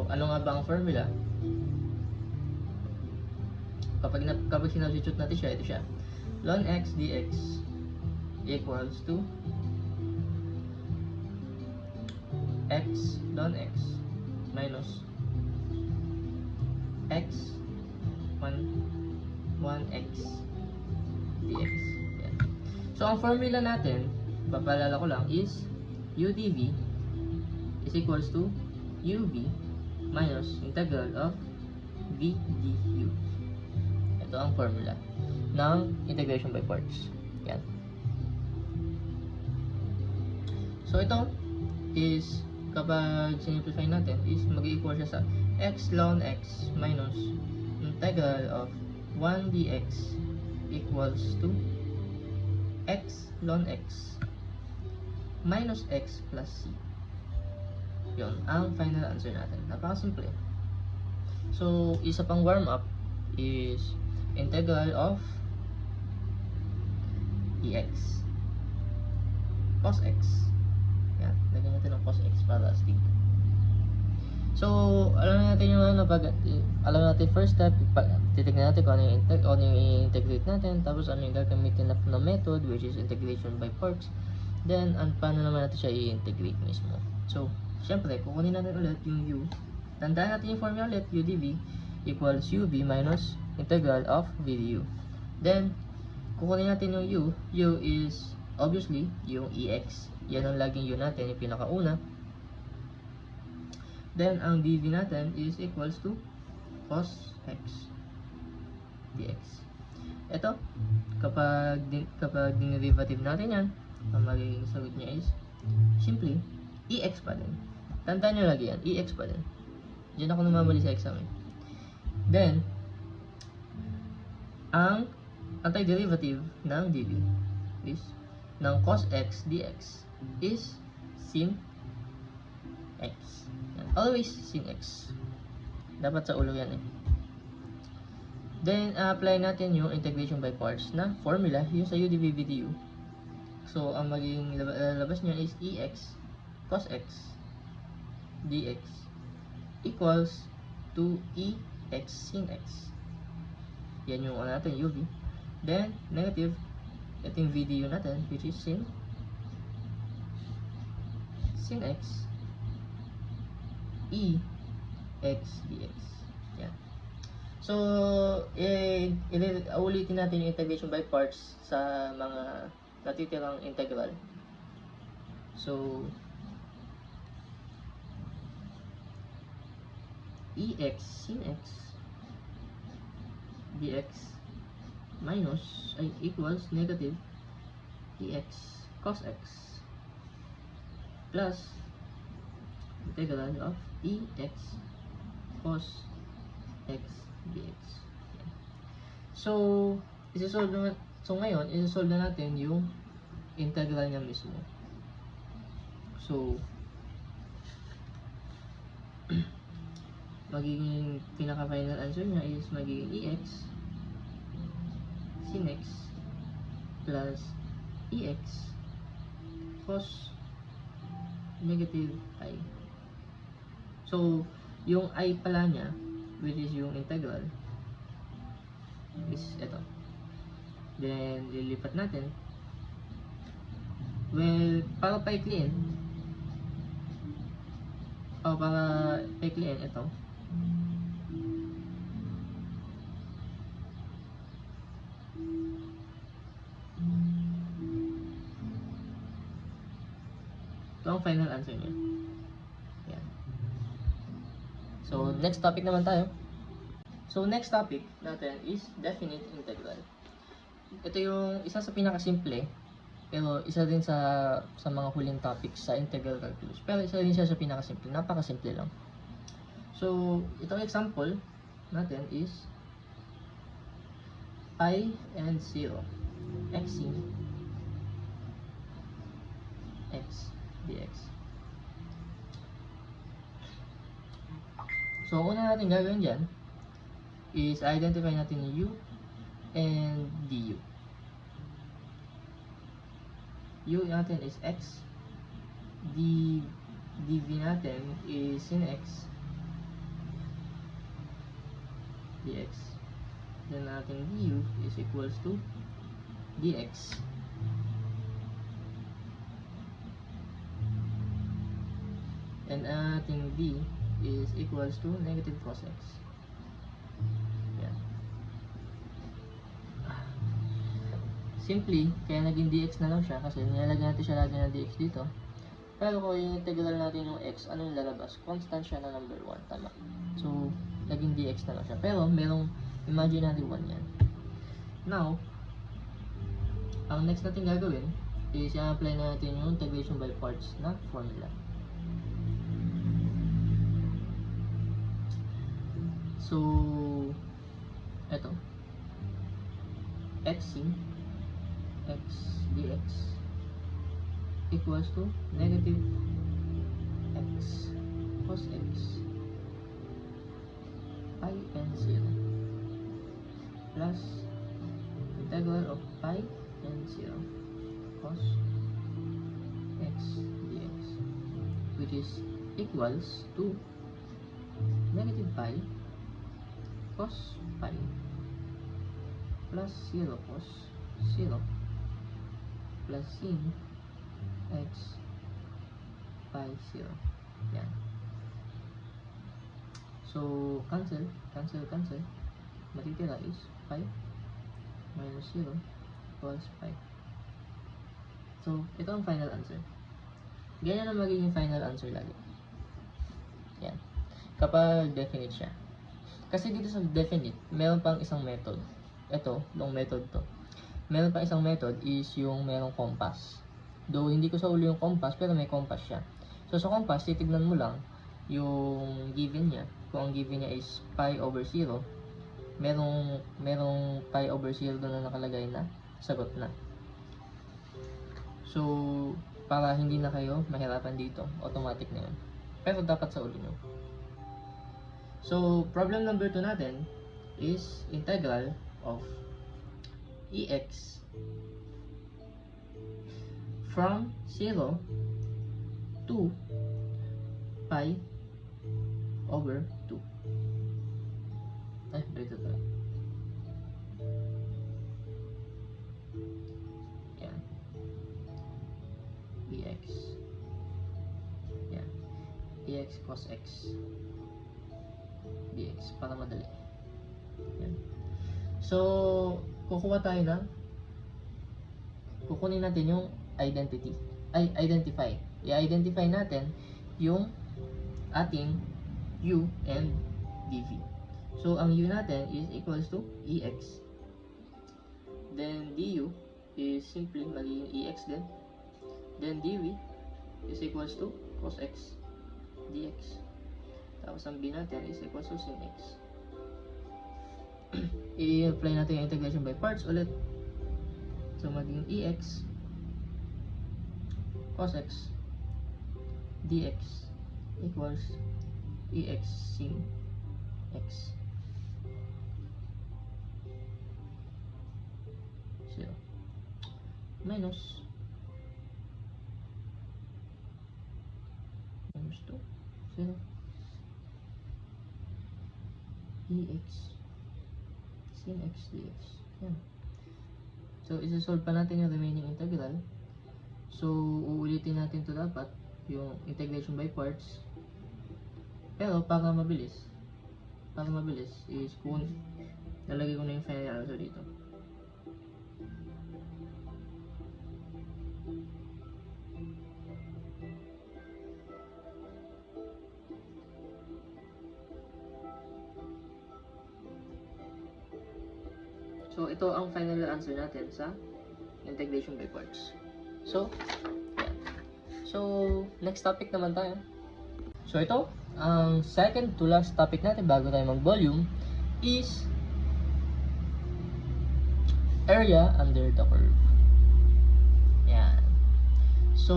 ano nga ba ang formula? Kapag sinubstitute natin siya, ito siya. Ln x dx equals to x ln x minus x 1x dx. Yan. So, ang formula natin, papaalala ko lang, is u dv is equals to ub minus integral of v du. Ito ang formula ng integration by parts. Yan. So, ito is, kapag simplify natin, is mag-equal siya sa x ln x minus integral of 1 dx equals to x ln x minus x plus c. Yun ang final answer natin. Napakasimple. So, isa pang warm up is integral of dx cos x. Yan, lagyan natin ng cos x para astig. So, alam natin yung alam natin first step, titignan natin kung ano yung i-integrate natin, tapos ano yung gagamitin na method, which is integration by parts. Then, paano naman natin siya i-integrate mismo. So, syempre, kukunin natin ulit yung u. Tandaan natin yung formula ulit, u dv equals ub minus integral of v du. Then, kukunin natin yung u. U is, obviously, yung ex. Yan ang laging u natin, yung pinakauna. Then, ang dv natin is equals to cos x dx. Ito, kapag dinerivative natin yan, ang magiging sagot niya is simply ex pa din. Tandaan nyo lagi yan, ex pa din. Diyan ako namamali sa exam. Then, ang antiderivative ng dv is ng cos x dx is sin x. Always sin x. Dapat sa ulo yan eh. Then, apply natin yung integration by parts na formula, yung sa u dv du. So, ang magiging labas niya is ex cos x dx equals to ex sin x. Yan yung natin, uv. Then, negative, ito yung v du natin, which is sin x ex dx. Yan. So, ulitin natin yung integration by parts sa mga natitirang integral. So, ex sin x dx minus equals negative ex cos x plus integral of ex cos x dx. So, ngayon, isa-solve na natin yung integral niya mismo. So, magiging pinaka-final answer niya is magiging ex sin x plus ex cos negative I. So, yung I pala niya, which is yung integral, is ito. Then, lilipat natin. Well, para paikliin, ito. Ito ang final answer niya. Yan. So, next topic naman tayo. So, next topic natin is definite integral. Ito yung isa sa pinakasimple, pero isa din sa mga huling topics sa integral calculus. Pero isa din siya sa pinakasimple. Napakasimple lang. So, itong example natin is I and 0 x sin x dx. So, una natin gagawin dyan is identify natin yung u and du. U natin is x, dv natin is sin x, dx. Then natin du is equals to dx. And ating d is equals to negative cos x. Yan. Simply, kaya naging dx na lang siya kasi nilalagyan natin siya lagi ng dx dito. Pero kung i-integral natin yung x, ano yung lalabas? Constant siya na number 1, tama. So, naging dx na lang siya. Pero, merong imaginary 1 yan. Now, ang next natin gagawin is i-apply natin yung integration by parts na formula. So, eto. X sin x dx equals to negative x cos x pi n 0 plus integral of pi n 0 cos x dx, which is equals to negative pi cos pi plus 0 cos 0 plus sin x pi 0. Yan. So, cancel. Matitira is pi minus 0 equals pi. So, ito ang final answer. Ganyan ang magiging final answer lagi. Yan. Kapag definite siya. Kasi dito sa definite, meron pang isang method. Ito, long method to. Meron pang isang method is yung merong compass. Though hindi ko sa ulo yung compass, pero may compass siya. So sa compass, titignan mo lang yung given niya. Kung ang given niya is pi over 0, merong pi over 0 doon na nakalagay na sagot na. So, para hindi na kayo mahirapan dito, automatic na yun. Pero dapat sa ulo nyo. So, problem number 2 natin is integral of ex from 0 to pi over 2. Ay, dito tayo. Yan. Ex. Yan. Ex cos x dx para madali. Yan. So, kukunin natin yung identify. I-identify natin yung ating u and dv. So, ang u natin is equals to ex. Then, du is simply magiging ex din. Then, dv is equals to cos x dx. Tapos, ang b natin is equals to sin x. I-apply natin yung integration by parts ulit. So, magiging ex cos x dx equals ex sin x 0 minus 2 0 ex sin x dx. Yan. So, isa-solve pa natin yung remaining integral. So, uulitin natin to dapat yung integration by parts. Pero, para mabilis is kung nalagay ko na yung final answer dito. So, ito ang final answer natin sa integration by parts. So, yan. So, next topic naman tayo. So, ito, ang second to last topic natin bago tayo mag-volume is area under the curve. Yan. So,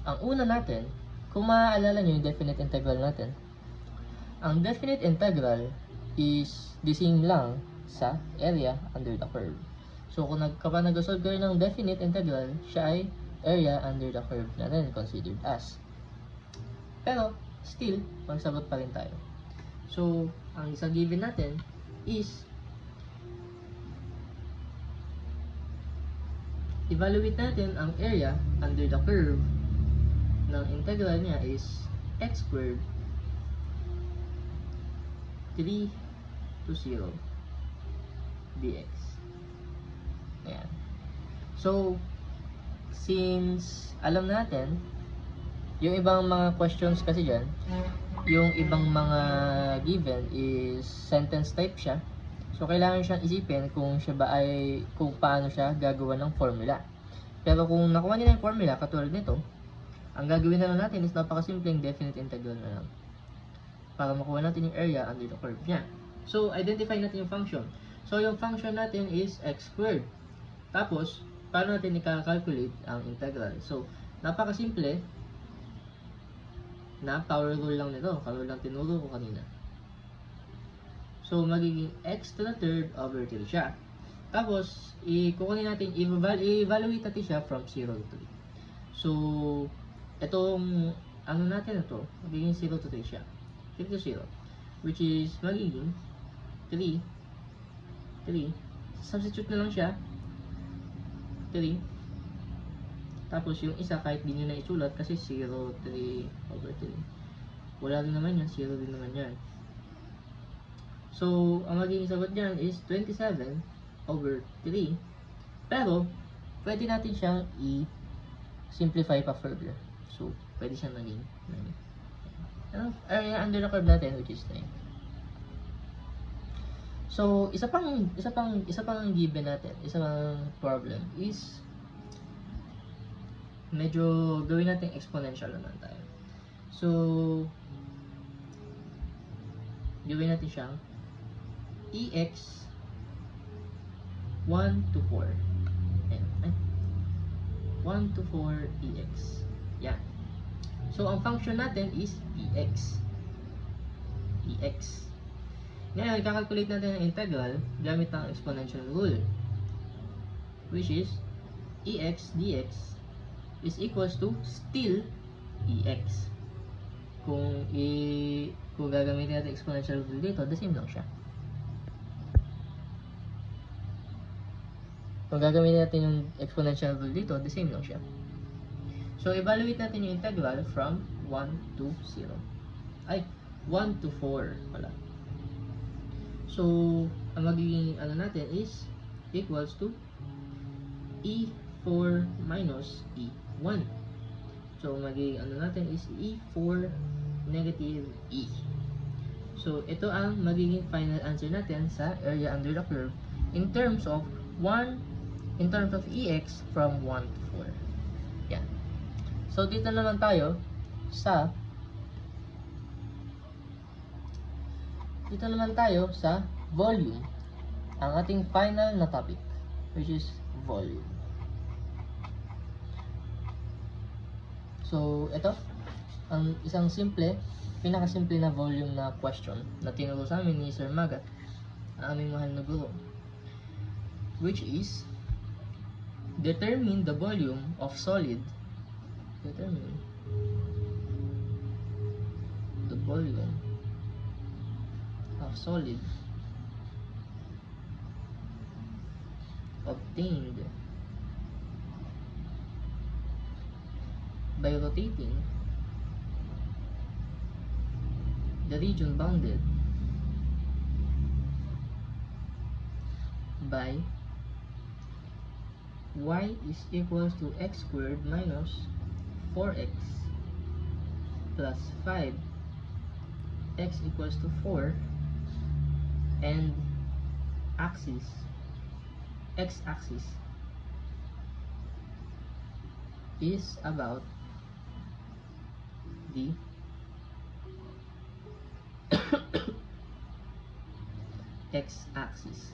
Ang una natin, kung maaalala nyo yung definite integral natin, ang definite integral is the same lang sa area under the curve. So, kapag nag-solve kayo ng definite integral, siya ay area under the curve na rin considered as. Pero, still, magsagot pa rin tayo. So, ang isang given natin is evaluate natin ang area under the curve ng integral niya is x squared 3 to 0 dx. Ayan. So, since alam natin, yung ibang mga questions kasi dyan, yung ibang mga given is sentence type siya. So, kailangan siyang isipin kung siya ba ay, kung paano siya gagawa ng formula. Pero kung nakuha nila yung formula, katulad nito, ang gagawin na lang natin is napakasimpleng definite integral na lang para makuha natin yung area under the curve niya. So, identify natin yung function. So, yung function natin is x squared. Tapos, paano natin i-calculate ang integral? So, napakasimple na power rule lang nito. Power lang tinuro ko kanina. So, magiging x to the third over 3 siya. Tapos, kukunin natin, i-evaluate natin siya from 0 to 3. So, itong, ano natin ito, magiging 0 to 3 siya. 3 to 0. Which is, magiging 3. Substitute na lang siya. 3. Tapos, yung isa, kahit di nyo na isulat, kasi 0, 3 over 3. Wala rin naman yan, 0 din naman yan. So, ang magiging sagot dyan is 27 over 3. Pero, pwede natin siyang i-simplify pa further. So, pwede siyang naging 9. Area under the curve natin, which is 9. So, isa pang given natin, isa pang problem is medyo gawin natin exponential naman tayo. So, gawin natin siyang EX 1 to 4. Ayan. 1 to 4 EX. Yan. So, ang function natin is EX. Ngayon, kakalculate natin ang integral gamit ang exponential rule. Which is EX dx is equals to still EX. Kung gagamitin natin exponential rule dito, the same lang siya. Kung gagamitin natin yung exponential rule dito, the same lang siya. So, evaluate natin yung integral from 1 to 0. 1 to 4 pala. So, ang magiging natin is equals to E4 minus E1. So, magiging natin is E4 negative E. So, ito ang magiging final answer natin sa area under the curve in terms of EX from 1 to 4. Yan. So, dito naman tayo sa volume. Ang ating final na topic, which is volume. So, ito, ang isang pinakasimple na volume na question na tinuro sa amin ni Sir Magat, ang aming mahal na guro. Which is, determine the volume of solid. Determine the volume of solid obtained by rotating the region bounded by y is equals to x squared minus 4x plus 5 x equals to 4 and x-axis is about the x-axis.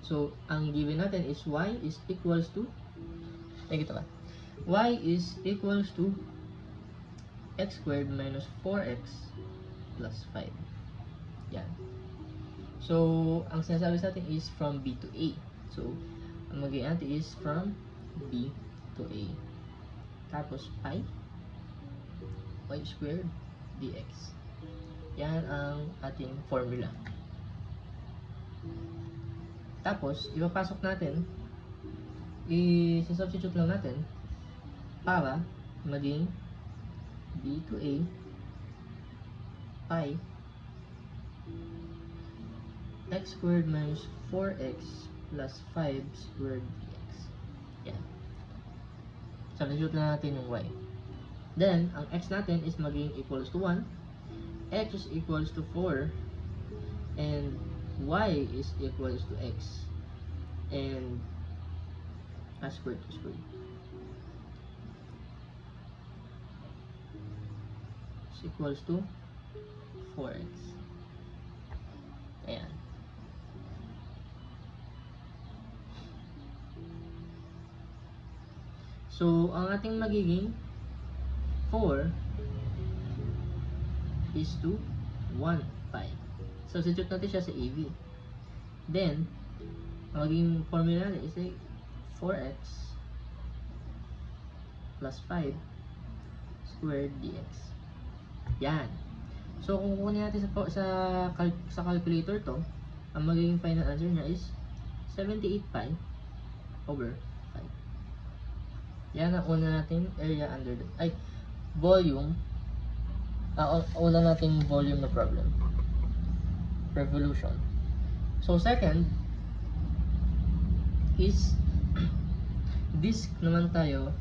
So, ang given natin is y is equals to Nakikita ba? Y is equals to x squared minus 4x plus 5. Yan. So, ang sinasabi sa atin is from B to A. So, ang magiging natin is from B to A. Tapos, pi y squared dx. Yan ang ating formula. Tapos, ipapasok natin, i-substitute lang natin para maging B to A pi x squared minus 4x plus 5 squared dx. Yan. Substitute na natin yung y. Then, ang x natin is maging equals to 1, x is equals to 4, and y is equals to x, and a squared to squared. Is equals to 4x. Ayan. So, ang ating magiging 4 is to 1 pi. Substitute natin siya sa AV. Then, ang magiging formula natin is 4x plus 5 squared dx. Yan. So, kung kukunin natin sa calculator to, ang magiging final answer niya is 78 pi over 5. Yan ang una nating area under the, volume. Una nating volume na problem. Revolution. So, second is disk naman tayo.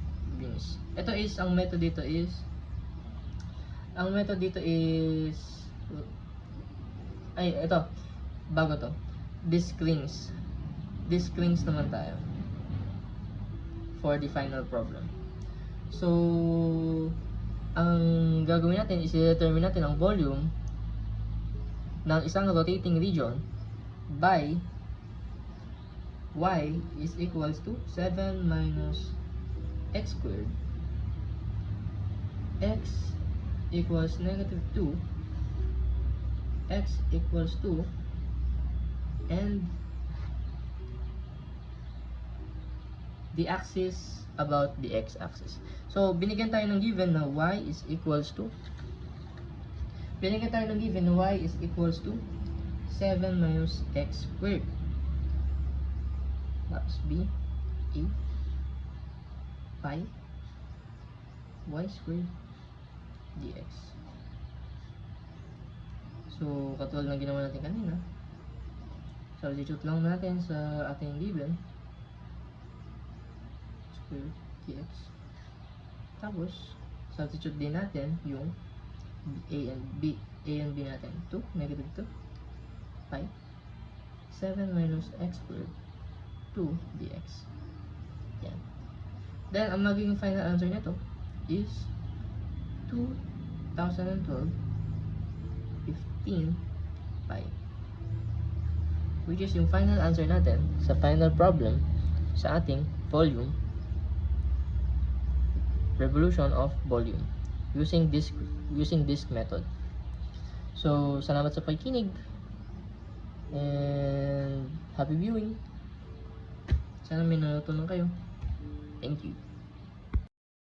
Ito is, ang method dito is ito, bago to, disk rings naman tayo for the final problem. So, ang gagawin natin is i-determine natin ang volume ng isang rotating region by y is equals to 7 minus x squared, x equals negative 2, x equals 2, and the axis about the x-axis. So, binigyan tayo ng given na y is equals to 7 minus x squared. That's b a pi y squared dx. So, katulad ng ginawa natin kanina, substitute lang natin sa ating given squared dx. Tapos, substitute din natin yung a and b natin. 2, negative 2 pi 7 minus x squared 2 dx. Yan. Then, ang magiging final answer nito is 2012 15 pi, which is yung final answer natin sa final problem sa ating volume revolution of volume using disk method. So, salamat sa pakikinig and happy viewing. Sana may natutunan kayo. Thank you.